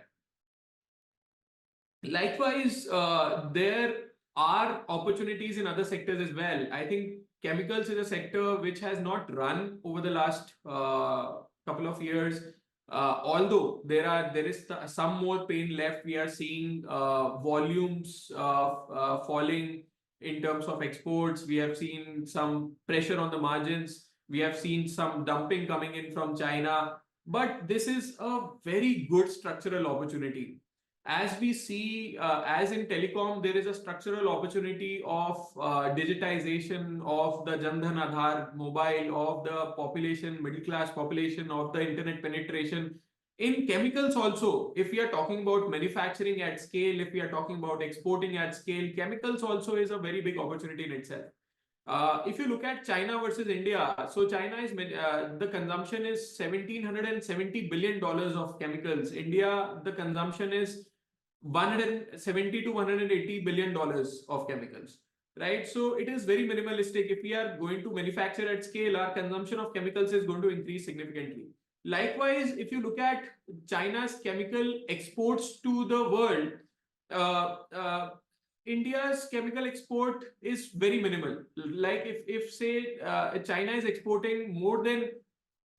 Likewise, there are opportunities in other sectors as well. I think chemicals is a sector which has not run over the last couple of years. Although there is some more pain left, we are seeing volumes falling in terms of exports. We have seen some pressure on the margins. We have seen some dumping coming in from China, but this is a very good structural opportunity. As we see, as in telecom, there is a structural opportunity of digitization of the Jan Dhan Aadhaar mobile, of the population, middle class population, of the internet penetration. In chemicals also, if we are talking about manufacturing at scale, if we are talking about exporting at scale, chemicals also is a very big opportunity in itself. If you look at China versus India, so China is the consumption is $1,770 billion of chemicals. India, the consumption is $170 to $180 billion of chemicals, right? So it is very minimalistic. If we are going to manufacture at scale, our consumption of chemicals is going to increase significantly. Likewise, if you look at China's chemical exports to the world, India's chemical export is very minimal. Like if say China is exporting more than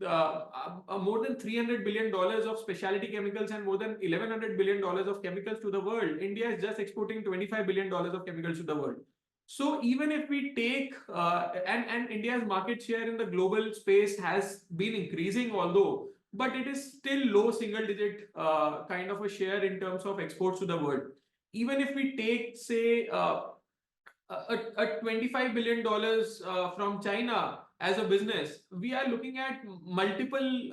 $300 billion of specialty chemicals and more than $1,100 billion of chemicals to the world, India is just exporting $25 billion of chemicals to the world. So even if we take and India's market share in the global space has been increasing, although but it is still low single digit kind of a share in terms of exports to the world. Even if we take, say, a $25 billion from China as a business, we are looking at multiple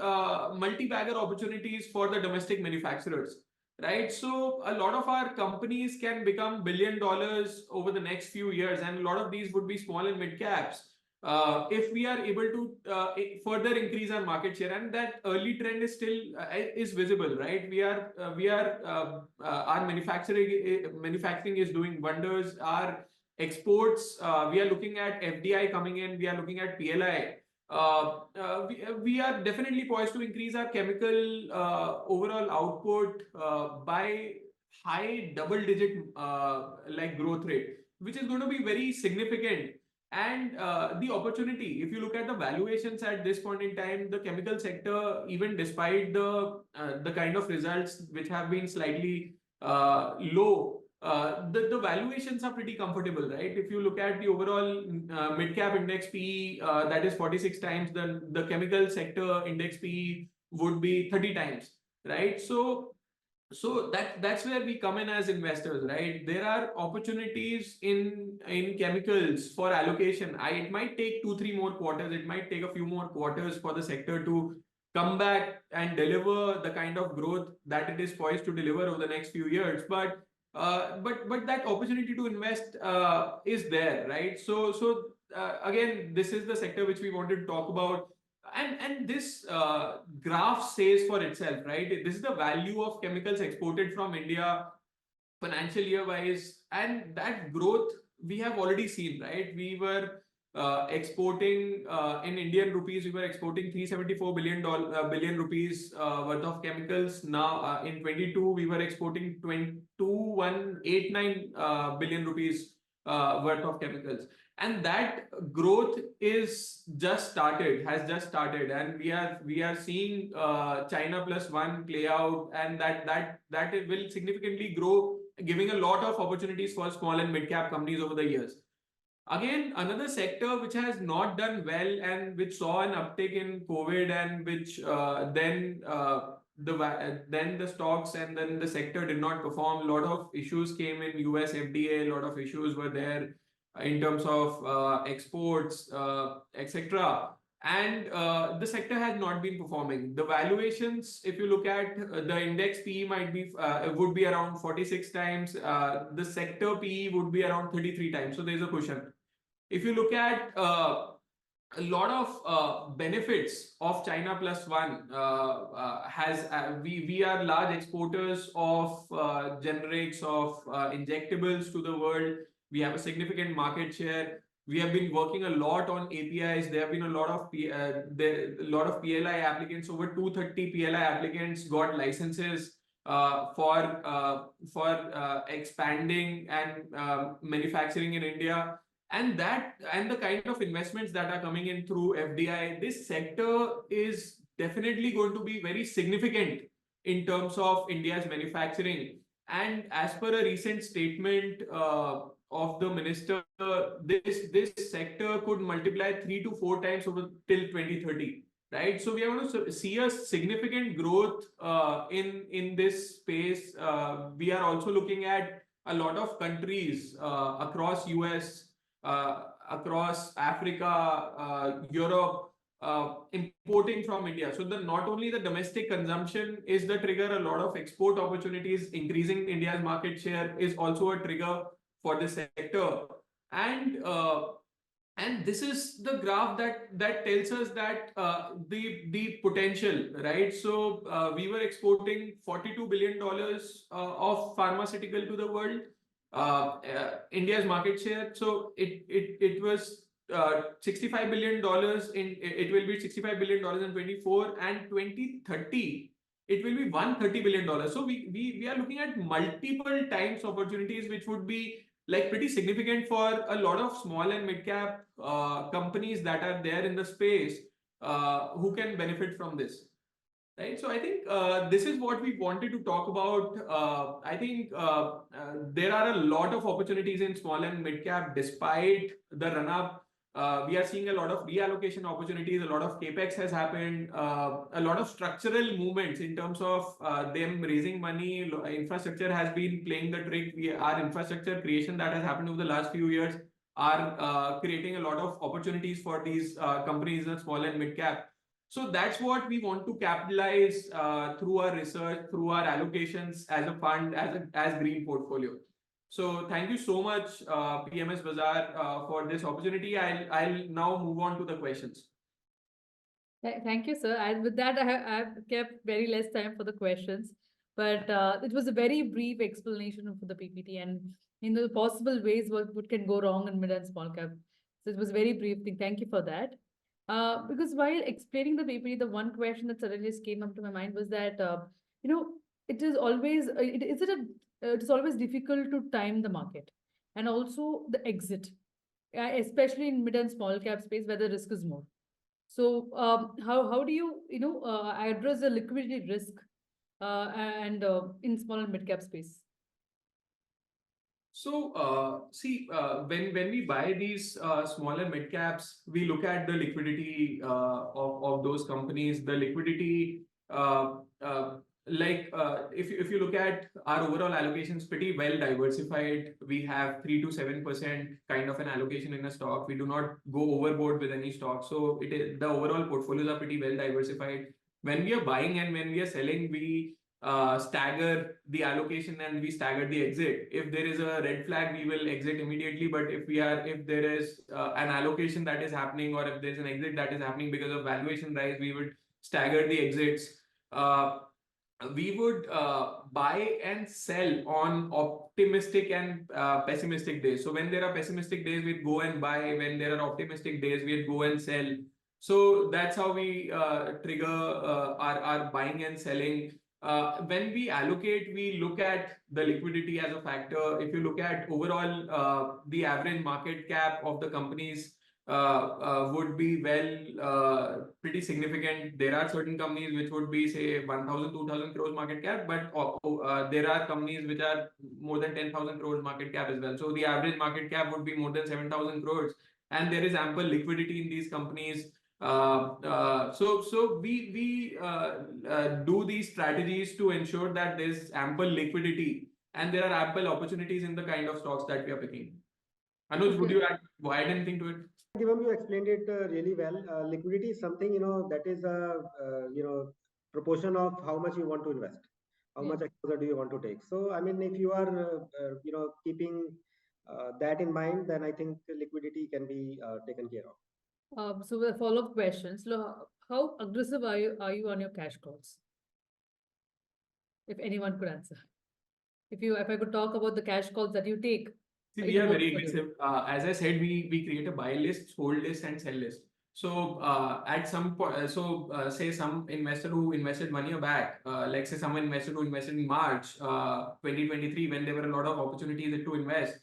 multi-bagger opportunities for the domestic manufacturers, right? So a lot of our companies can become $1 billion over the next few years, and a lot of these would be small and mid caps. If we are able to further increase our market share, and that early trend is still is visible, right? Our manufacturing is doing wonders. Our exports, we are looking at FDI coming in, we are looking at PLI. We are definitely poised to increase our chemical overall output by high double-digit like growth rate, which is going to be very significant. And the opportunity, if you look at the valuations at this point in time, the chemical sector, even despite the kind of results which have been slightly low, the valuations are pretty comfortable, right? If you look at the overall mid-cap index PE, that is 46 times, then the chemical sector index PE would be 30 times, right? So that's where we come in as investors, right? There are opportunities in chemicals for allocation. It might take 2-3 more quarters. It might take a few more quarters for the sector to come back and deliver the kind of growth that it is poised to deliver over the next few years. But that opportunity to invest is there, right? So again, this is the sector which we wanted to talk about. And this graph says for itself, right? This is the value of chemicals exported from India financial year wise, and that growth we have already seen, right? We were exporting in Indian rupees, we were exporting 374 billion rupees worth of chemicals. Now in 22, we were exporting 2189 billion rupees worth of chemicals. And that growth is just started, has just started, and we are seeing China plus one play out, and that it will significantly grow, giving a lot of opportunities for small and mid cap companies over the years. Again, another sector which has not done well and which saw an uptick in COVID, and which then the stocks and then the sector did not perform. A lot of issues came in US FDA, a lot of issues were there in terms of exports, etc. And the sector has not been performing. The valuations, if you look at the index PE, would be around 46 times. The sector PE would be around 33 times. So there's a cushion. If you look at a lot of benefits of China plus one, we are large exporters of generics, of injectables to the world. We have a significant market share. We have been working a lot on APIs. There have been a lot of PLI applicants. Over 230 PLI applicants got licenses for expanding and manufacturing in India. And the kind of investments that are coming in through FDI, this sector is definitely going to be very significant in terms of India's manufacturing. And as per a recent statement of the minister, this sector could multiply 3 to 4 times over till 2030, right? So we are going to see a significant growth in this space. We are also looking at a lot of countries across US, across Africa, Europe, importing from India. So not only the domestic consumption is the trigger, a lot of export opportunities, increasing India's market share is also a trigger for the sector. And this is the graph that tells us that the potential, right? So we were exporting $42 billion of pharmaceutical to the world. India's market share, so it was $65 billion it will be $65 billion in 24, and 2030 it will be $130 billion. So we are looking at multiple times opportunities, which would be like pretty significant for a lot of small and mid cap companies that are there in the space who can benefit from this. Right. So I think this is what we wanted to talk about. I think there are a lot of opportunities in small and mid cap despite the run up. we are seeing a lot of reallocation opportunities, a lot of capex has happened, a lot of structural movements in terms of them raising money. Infrastructure has been playing the trick. Our infrastructure creation that has happened over the last few years are creating a lot of opportunities for these companies in small and mid cap. So that's what we want to capitalize through our research, through our allocations as a fund, as green portfolio. So thank you so much, PMS Bazaar, for this opportunity. I'll now move on to the questions. Thank you, sir. And with that, I've kept very less time for the questions, but it was a very brief explanation for the PPT and the possible ways what can go wrong in mid and small cap. So it was very brief thing. Thank you for that. Because while explaining the PPT, the one question that suddenly just came up to my mind was that it is always it is always difficult to time the market and also the exit, especially in mid and small cap space where the risk is more. So how do you address the liquidity risk and in small and mid cap space? So see, when we buy these smaller mid caps, we look at the liquidity of those companies. The liquidity, if you look at our overall allocations, pretty well diversified. We have 3 to 7% kind of an allocation in a stock. We do not go overboard with any stock. So the overall portfolios are pretty well diversified. When we are buying and when we are selling, we stagger the allocation and we stagger the exit. If there is a red flag, we will exit immediately. But if there is an allocation that is happening, or if there's an exit that is happening because of valuation rise, we would stagger the exits. We would buy and sell on optimistic and pessimistic days. So when there are pessimistic days, we'd go and buy. When there are optimistic days, we'd go and sell. So that's how we trigger our buying and selling. When we allocate, we look at the liquidity as a factor. If you look at overall, the average market cap of the companies would be pretty significant. There are certain companies which would be, say, 1,000, 2,000 crores market cap, but there are companies which are more than 10,000 crores market cap as well. So the average market cap would be more than 7,000 crores, and there is ample liquidity in these companies. So we do these strategies to ensure that there's ample liquidity and there are ample opportunities in the kind of stocks that we are picking. Anuj, would you add anything to it? Divam, you explained it really well. Liquidity is something, that is a proportion of how much you want to invest, how much exposure do you want to take. So, I mean, if you are, keeping that in mind, then I think liquidity can be taken care of. So the follow-up questions. How aggressive are you on your cash calls? If anyone could answer. If I could talk about the cash calls that you take. See, we are very aggressive. As I said, we create a buy list, hold list, and sell list. So at some point, say some investor who invested 1 year back, like say someone invested who invested in March 2023, when there were a lot of opportunities to invest,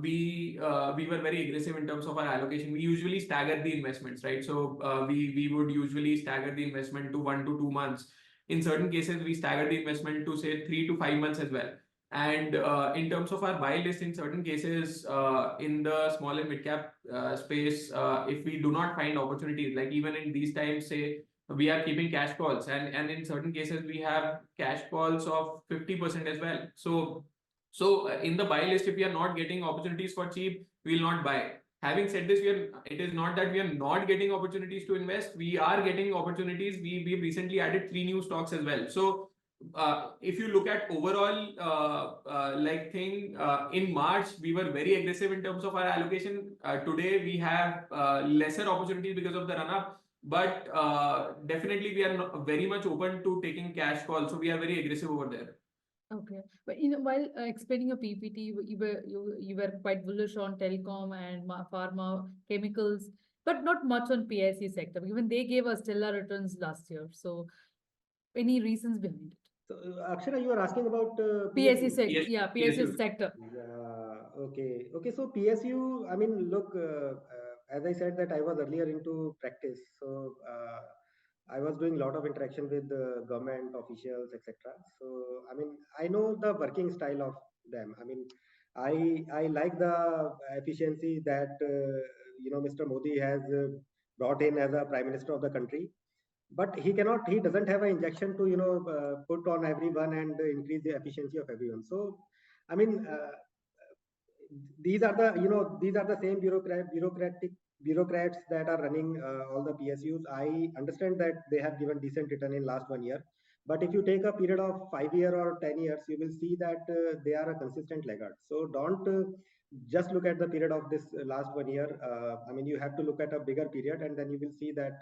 we were very aggressive in terms of our allocation. We usually stagger the investments, right? So we would usually stagger the investment to 1 to 2 months. In certain cases, we stagger the investment to, say, 3 to 5 months as well. And in terms of our buy list, in certain cases, in the small and mid cap space, if we do not find opportunities, like even in these times, say, we are keeping cash calls, and in certain cases, we have cash calls of 50% as well. So in the buy list, if we are not getting opportunities for cheap, we will not buy. Having said this, it is not that we are not getting opportunities to invest. We are getting opportunities. We've recently added 3 new stocks as well. So if you look at overall in March, we were very aggressive in terms of our allocation. Today, we have lesser opportunities because of the run-up. But definitely, we are very much open to taking cash calls. So we are very aggressive over there. Okay, but while explaining your PPT, you were quite bullish on telecom and pharma, chemicals, but not much on PSU sector. Even they gave us stellar returns last year. So, any reasons behind it? So, Akshara, you are asking about PSU sector. Yeah, PSU sector. Yeah. Okay. So PSU. I mean, look. As I said that I was earlier into practice, so I was doing a lot of interaction with the government officials, etc. So I mean, I know the working style of them. I mean, I like the efficiency that Mr. Modi has brought in as a prime minister of the country. But he doesn't have an injection to put on everyone and increase the efficiency of everyone. So I mean, these are the same bureaucrats that are running all the PSUs. I understand that they have given decent return in last 1 year, but if you take a period of 5 year or 10 years, you will see that they are a consistent laggard. So don't just look at the period of this last 1 year. I mean, you have to look at a bigger period, and then you will see that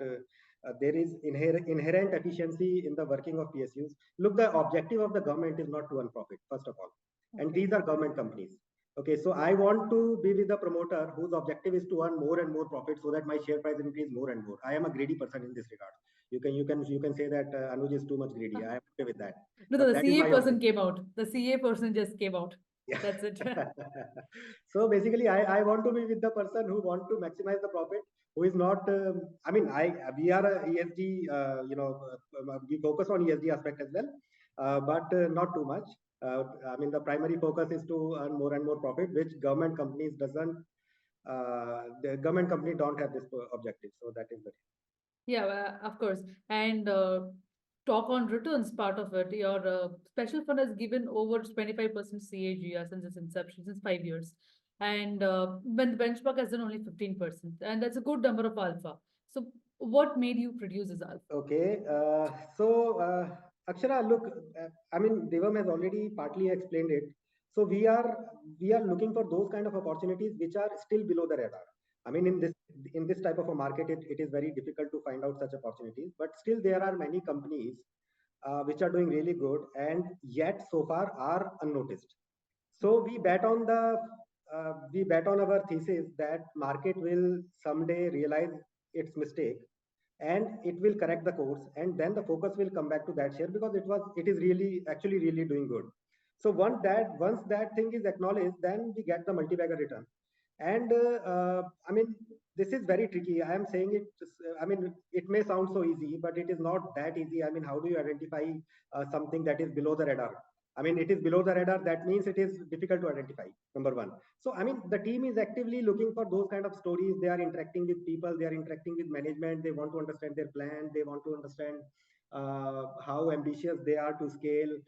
there is inherent efficiency in the working of PSUs. Look, the objective of the government is not to earn profit, first of all, and these are government companies. Okay, so I want to be with the promoter whose objective is to earn more and more profit so that my share price increase more and more. I am a greedy person in this regard. You can say that Anuj is too much greedy. I am okay with that. No, But the that is CA my person objective. came out. The CA person just came out. Yeah. That's it. So basically, I want to be with the person who want to maximize the profit, who is not. I mean, we are a ESG. We focus on ESG aspect as well, but not too much. I mean, the primary focus is to earn more and more profit, which government companies doesn't. The government company don't have this objective, so that is the. Yeah, of course. And talk on returns part of it. Your special fund has given over 25% CAGR since its inception, since 5 years. And when the benchmark has done only 15%. And that's a good number of alpha. So what made you produce this alpha? Okay, so Akshara, look, I mean, Divam has already partly explained it. So we are looking for those kind of opportunities which are still below the radar. I mean, in this type of a market, it is very difficult to find out such opportunities. But still, there are many companies which are doing really good and yet so far are unnoticed. So we bet on our thesis that market will someday realize its mistake and it will correct the course, and then the focus will come back to that share because it is really actually really doing good. So once that thing is acknowledged, then we get the multi-bagger return. And I mean, this is very tricky. I am saying it. I mean, it may sound so easy, but it is not that easy. I mean, how do you identify something that is below the radar? I mean, it is below the radar. That means it is difficult to identify. Number one. So, I mean, the team is actively looking for those kind of stories. They are interacting with people. They are interacting with management. They want to understand their plan. They want to understand how ambitious they are to scale.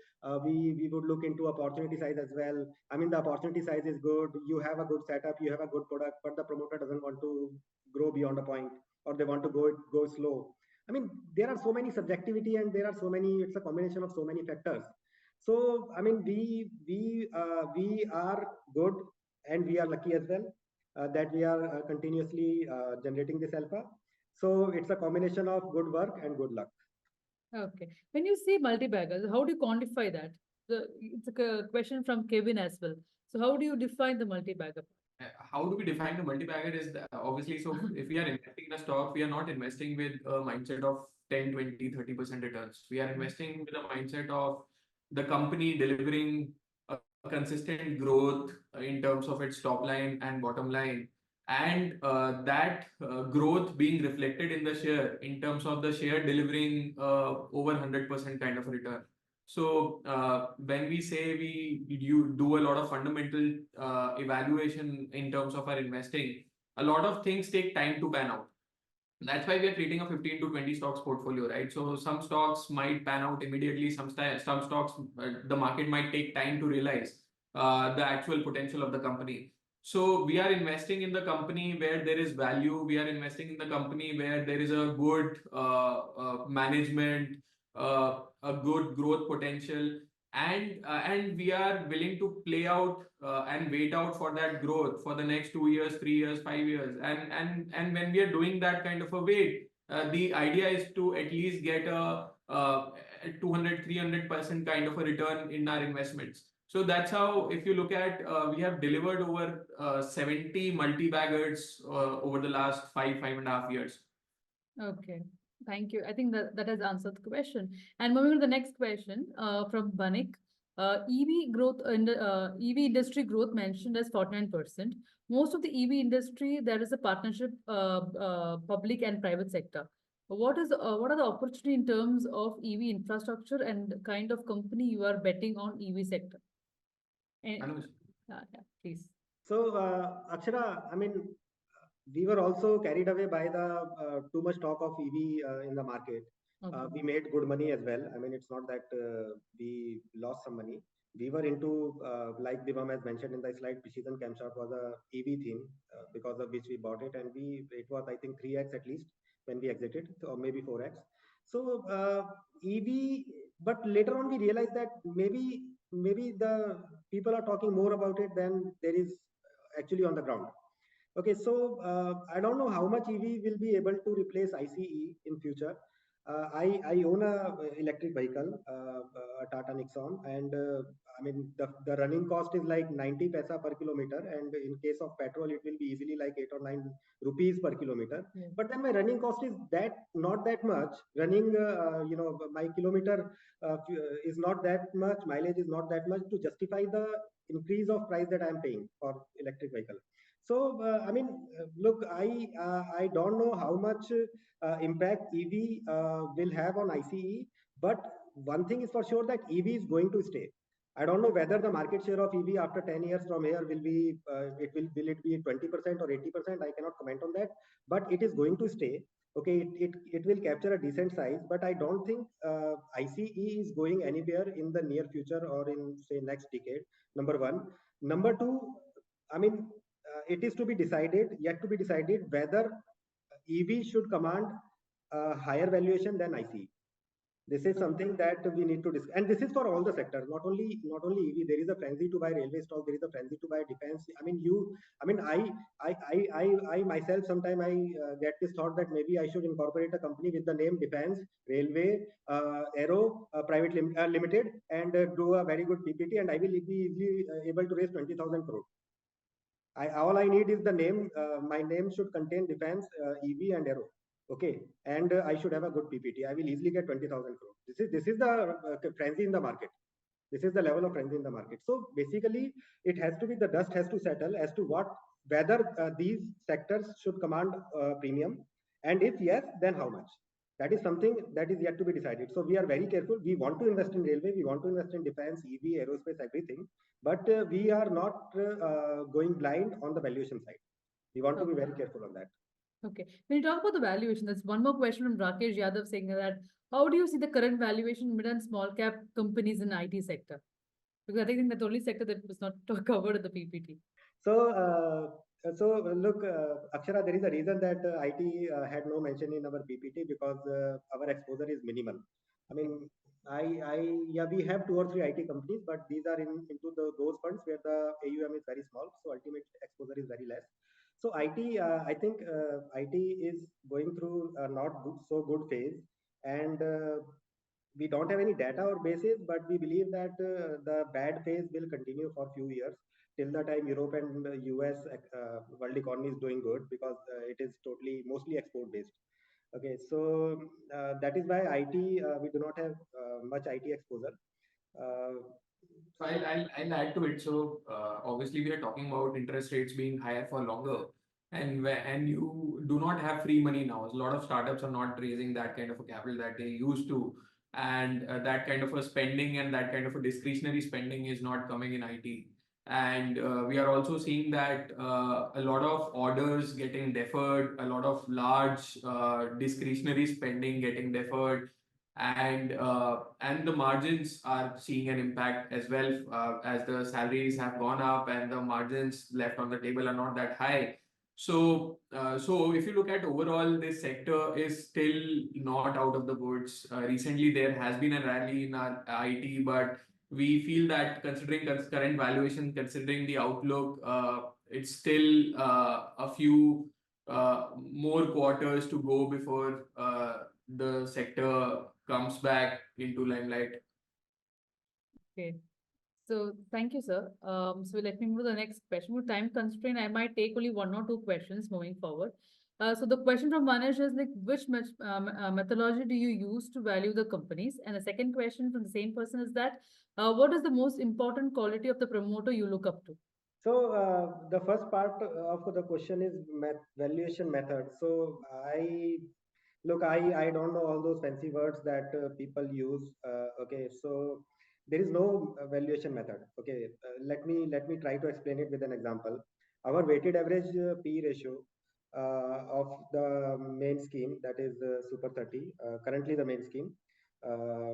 We would look into opportunity size as well. I mean, the opportunity size is good. You have a good setup. You have a good product, but the promoter doesn't want to grow beyond a point, or they want to go slow. I mean, there are so many subjectivity, and there are so many. It's a combination of so many factors. So, I mean, we are good, and we are lucky as well that we are continuously generating this alpha. So it's a combination of good work and good luck. Okay. When you say multi-baggers, how do you quantify that? It's a question from Kevin as well. So how do you define the multi-bagger? How do we define the multi-bagger is obviously, so if we are investing in a stock, we are not investing with a mindset of 10, 20, 30% returns. We are investing with a mindset of the company delivering a consistent growth in terms of its top line and bottom line, and that growth being reflected in the share in terms of the share delivering over 100% kind of a return. So when we say you do a lot of fundamental evaluation in terms of our investing, a lot of things take time to pan out. That's why we are creating a 15 to 20 stocks portfolio, right? So some stocks might pan out immediately. Some stocks, the market might take time to realize the actual potential of the company. So we are investing in the company where there is value. We are investing in the company where there is a good management, a good growth potential, and we are willing to play out and wait out for that growth for the next 2 years, 3 years, 5 years. And when we are doing that kind of a wait, the idea is to at least get a 200, 300% kind of a return in our investments. So that's how, if you look at, we have delivered over 70 multi-baggers over the last 5.5 years. Okay. Thank you. I think that has answered the question. And moving to the next question from Banik. EV industry growth mentioned as 49%. Most of the EV industry, there is a partnership, public and private sector. What are the opportunity in terms of EV infrastructure and kind of company you are betting on EV sector? Anuj? Yeah. please. So, Akshara, I mean, we were also carried away by the too much talk of EV in the market. Okay. We made good money as well. I mean, it's not that we lost some money. We were into, like Divam has mentioned in the slide, 𝒐𝒐𝒖𝒏𝒅𝒄 was a EV theme because of which we bought it, and it was, I think, 3x at least when we exited, or maybe 4x. So EV, but later on we realized that maybe the people are talking more about it than there is actually on the ground. Okay, so I don't know how much EV will be able to replace ICE in future. I own a electric vehicle, a Tata Nexon, and I mean the running cost is like 90 paisa per kilometer, and in case of petrol, it will be easily like 8 or 9 rupees per kilometer. Yeah. But then my running cost is not that much. Running, my kilometer is not that much, mileage is not that much to justify the increase of price that I am paying for electric vehicle. So, I mean, look, I don't know how much impact EV will have on ICE, but one thing is for sure that EV is going to stay. I don't know whether the market share of EV after 10 years from here will be, will it be 20% or 80%? I cannot comment on that, but it is going to stay. Okay, it will capture a decent size, but I don't think ICE is going anywhere in the near future or in say next decade. Number one. Number two, I mean, it is to be decided, yet to be decided, whether EV should command a higher valuation than ICE. This is something that we need to discuss, and this is for all the sectors, not only EV. There is a frenzy to buy railway stock. There is a frenzy to buy defense. I myself sometimes I get this thought that maybe I should incorporate a company with the name Defense Railway Aero Private Limited and do a very good PPT, and I will be easily able to raise 20,000 crore. All I need is the name. My name should contain defense, EV, and aero. Okay, and I should have a good PPT. I will easily get 20,000 crore. This is the frenzy in the market. This is the level of frenzy in the market. So basically, it has to be, the dust has to settle as to whether these sectors should command premium, and if yes, then how much. That is something that is yet to be decided. So we are very careful. We want to invest in railway. We want to invest in defense, EV, aerospace, everything. But we are not going blind on the valuation side. We want to be very careful on that. Okay. When you talk about the valuation, there's one more question from Rakesh Yadav saying that how do you see the current valuation mid and small cap companies in IT sector? Because I think that's the only sector that was not covered in the PPT. So look, Akshara, there is a reason that IT had no mention in our PPT because our exposure is minimal. I mean, yeah, we have 2 or 3 IT companies, but these are into those funds where the AUM is very small, so ultimate exposure is very less. So IT, I think IT is going through a not so good phase, and we don't have any data or basis, but we believe that the bad phase will continue for a few years till the time Europe and US world economy is doing good, because it is mostly export based. Okay, so that is why IT, we do not have much IT exposure. So I'll add to it. So obviously we are talking about interest rates being higher for longer, and you do not have free money now. A lot of startups are not raising that kind of a capital that they used to, and that kind of a spending and that kind of a discretionary spending is not coming in IT. And we are also seeing that a lot of orders getting deferred, a lot of large discretionary spending getting deferred, and the margins are seeing an impact as well, as the salaries have gone up and the margins left on the table are not that high. So if you look at overall, this sector is still not out of the woods. Recently there has been a rally in our IT, but we feel that considering current valuation, considering the outlook, it's still a few more quarters to go before the sector comes back into limelight. Okay. So thank you, sir. So let me move to the next question. With time constraint, I might take only 1 or 2 questions moving forward. So the question from Manish is like, which methodology do you use to value the companies? And the second question from the same person is that, what is the most important quality of the promoter you look up to? So the first part of the question is valuation method. So I don't know all those fancy words that people use. Okay, so there is no valuation method. Okay, let me try to explain it with an example. Our weighted average P ratio of the main scheme, that is Super 30, currently the main scheme,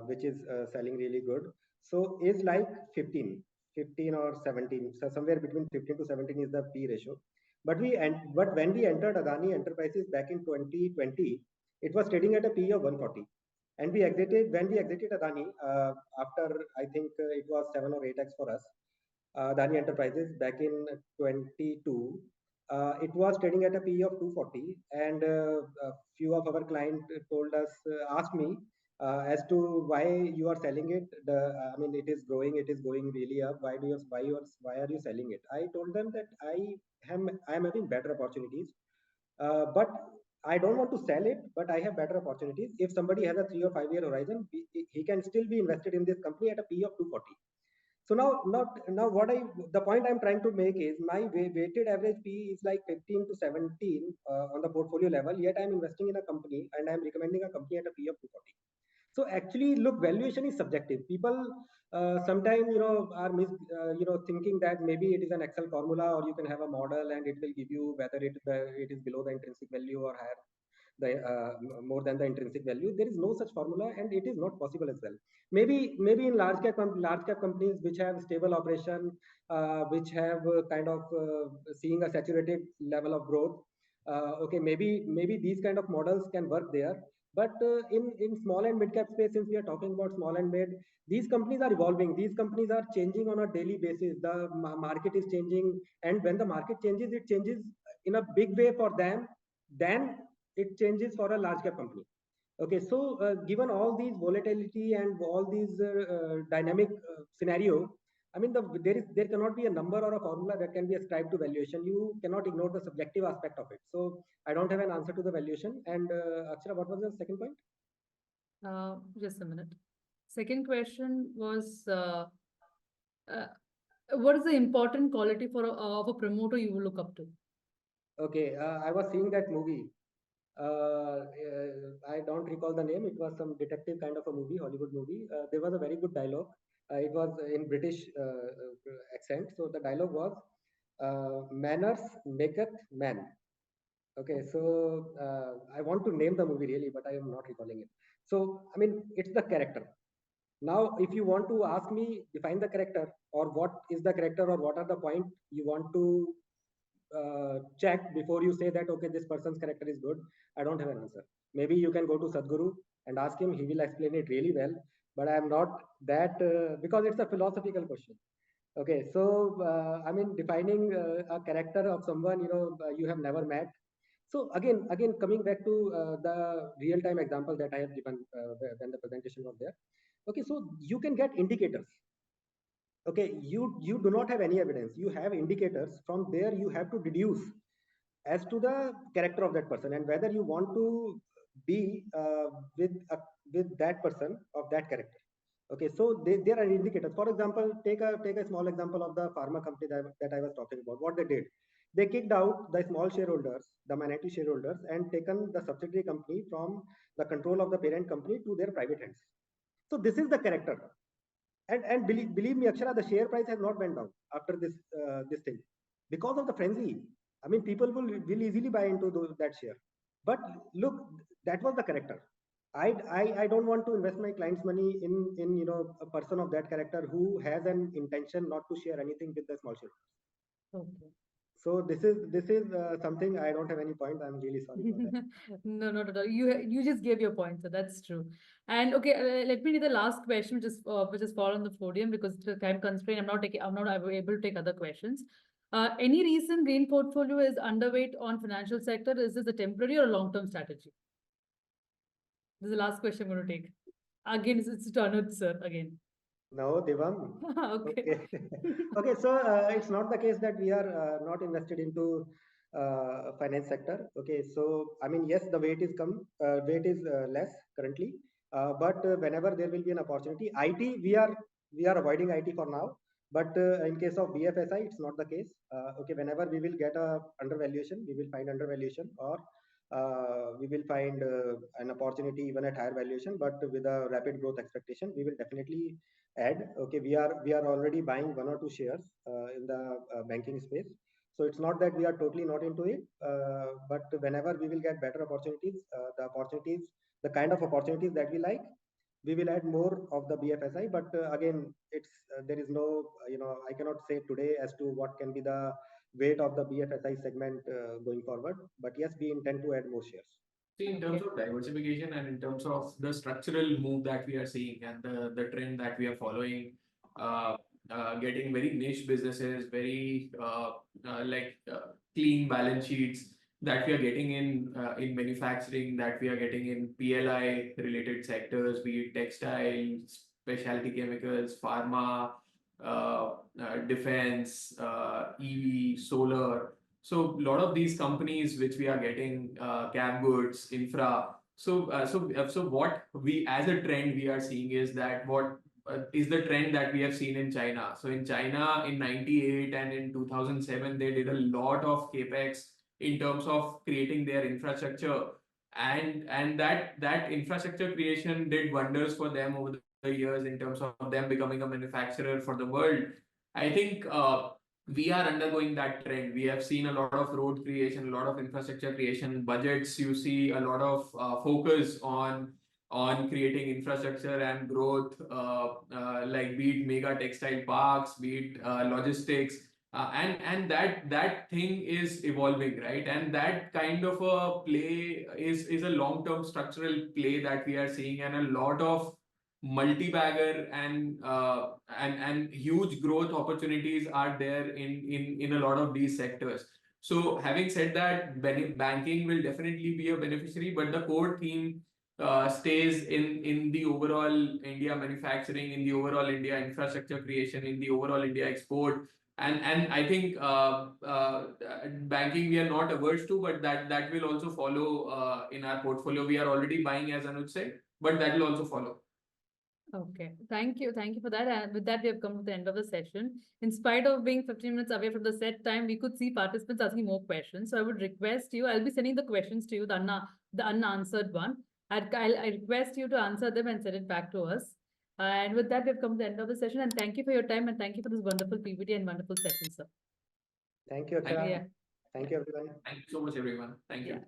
which is selling really good. So is like 15 or 17. So somewhere between 15 to 17 is the P ratio. But when we entered Adani Enterprises back in 2020, it was trading at a P of 140. And when we exited Adani, after I think it was 7 or 8x for us, Adani Enterprises back in 22, it was trading at a PE of 240, and a few of our clients told us, asked me as to why you are selling it. I mean, it is growing, it is going really up. Why are you selling it? I told them that I am having better opportunities, but I don't want to sell it, but I have better opportunities. If somebody has a 3 or 5 year horizon, he can still be invested in this company at a PE of 240. So now the point I'm trying to make is my weighted average PE is like 15 to 17 on the portfolio level. Yet I'm investing in a company and I'm recommending a company at a PE of 240. So actually, look, valuation is subjective. People sometimes thinking that maybe it is an Excel formula, or you can have a model and it will give you whether it is below the intrinsic value or higher more than the intrinsic value. There is no such formula, and it is not possible as well. Maybe in large cap companies which have stable operation, which have kind of seeing a saturated level of growth. Okay, maybe these kind of models can work there. But in small and mid cap space, since we are talking about small and mid, these companies are evolving. These companies are changing on a daily basis. The market is changing, and when the market changes, it changes in a big way for them. Then it changes for a large cap company. Okay, so given all these volatility and all these dynamic scenario, I mean, there cannot be a number or a formula that can be ascribed to valuation. You cannot ignore the subjective aspect of it. So I don't have an answer to the valuation. And Akshara, what was the second point? Just a minute. Second question was, uh, what is the important quality of a promoter you will look up to? Okay, I was seeing that movie. I don't recall the name. It was some detective kind of a movie, Hollywood movie. There was a very good dialogue. It was in British accent. So the dialogue was, "Manners maketh man." Okay, so I want to name the movie really, but I am not recalling it. So I mean, it's the character. Now, if you want to ask me, define the character, or what is the character, or what are the points you want to check before you say that, okay, this person's character is good, I don't have an answer. Maybe you can go to Sadhguru and ask him, he will explain it really well, but I am not that, because it's a philosophical question. Okay, so I mean, defining a character of someone you have never met. So again coming back to the real time example that I have given when the presentation was there. Okay, so you can get indicators. Okay, you do not have any evidence, you have indicators. From there you have to deduce as to the character of that person, and whether you want to be with that person of that character. Okay, so there are indicators. For example, take a small example of the pharma company that I was talking about. What they did, they kicked out the small shareholders, the minority shareholders, and taken the subsidiary company from the control of the parent company to their private hands. So this is the character. And believe me, Akshara, the share price has not went down after this thing because of the frenzy. I mean, people will easily buy into that share. But look, that was the character. I don't want to invest my client's money in a person of that character who has an intention not to share anything with the small shareholders. Okay. So this is something I don't have any point. I'm really sorry for that. No, not at all. You just gave your point, so that's true. And okay, let me read the last question, which is fall on the podium because the time constraint. I'm not able to take other questions. Any reason green portfolio is underweight on financial sector? Is this a temporary or a long-term strategy? This is the last question I'm going to take. Again, it's to Anuj sir again. No, Divam. Okay. Okay. Okay, so it's not the case that we are not invested into finance sector. Okay, so I mean, yes, the weight is less currently, but whenever there will be an opportunity, IT we are avoiding IT for now. But in case of BFSI, it's not the case. Okay, whenever we will get a undervaluation, we will find undervaluation, or we will find an opportunity even at higher valuation, but with a rapid growth expectation, we will definitely add. Okay, we are already buying 1 or 2 shares in the banking space. So it's not that we are totally not into it, but whenever we will get better opportunities, the kind of opportunities that we like, we will add more of the BFSI. But again, it's there is no, I cannot say today as to what can be the weight of the BFSI segment going forward. But yes, we intend to add more shares. See, in terms of diversification and in terms of the structural move that we are seeing and the trend that we are following, getting very niche businesses, very clean balance sheets that we are getting in manufacturing, that we are getting in PLI related sectors, be it textiles, specialty chemicals, pharma, defense, EV, solar. So a lot of these companies which we are getting, cap goods, infra. So what we as a trend we are seeing is that what is the trend that we have seen in China. So in China in 98 and in 2007, they did a lot of capex in terms of creating their infrastructure, and that infrastructure creation did wonders for them over the years in terms of them becoming a manufacturer for the world. I think we are undergoing that trend. We have seen a lot of road creation, a lot of infrastructure creation budgets. You see a lot of focus on creating infrastructure and growth, like be it mega textile parks, be it logistics, and that thing is evolving, right? And that kind of a play is a long-term structural play that we are seeing, and a lot of multi-bagger and huge growth opportunities are there in a lot of these sectors. So having said that, banking will definitely be a beneficiary, but the core theme stays in the overall India manufacturing, in the overall India infrastructure creation, in the overall India export. And I think banking we are not averse to, but that will also follow in our portfolio. We are already buying, as Anuj said, but that will also follow. Okay, thank you for that. And with that, we have come to the end of the session. In spite of being 15 minutes away from the set time, we could see participants asking more questions. So I would request you, I'll be sending the questions to you, the unanswered one. I request you to answer them and send it back to us. And with that, we've come to the end of the session. And thank you for your time, and thank you for this wonderful PPT and wonderful session, sir. Thank you, Akshay. Yeah. Thank you, everyone. Thank you so much, everyone. Thank you. Yeah.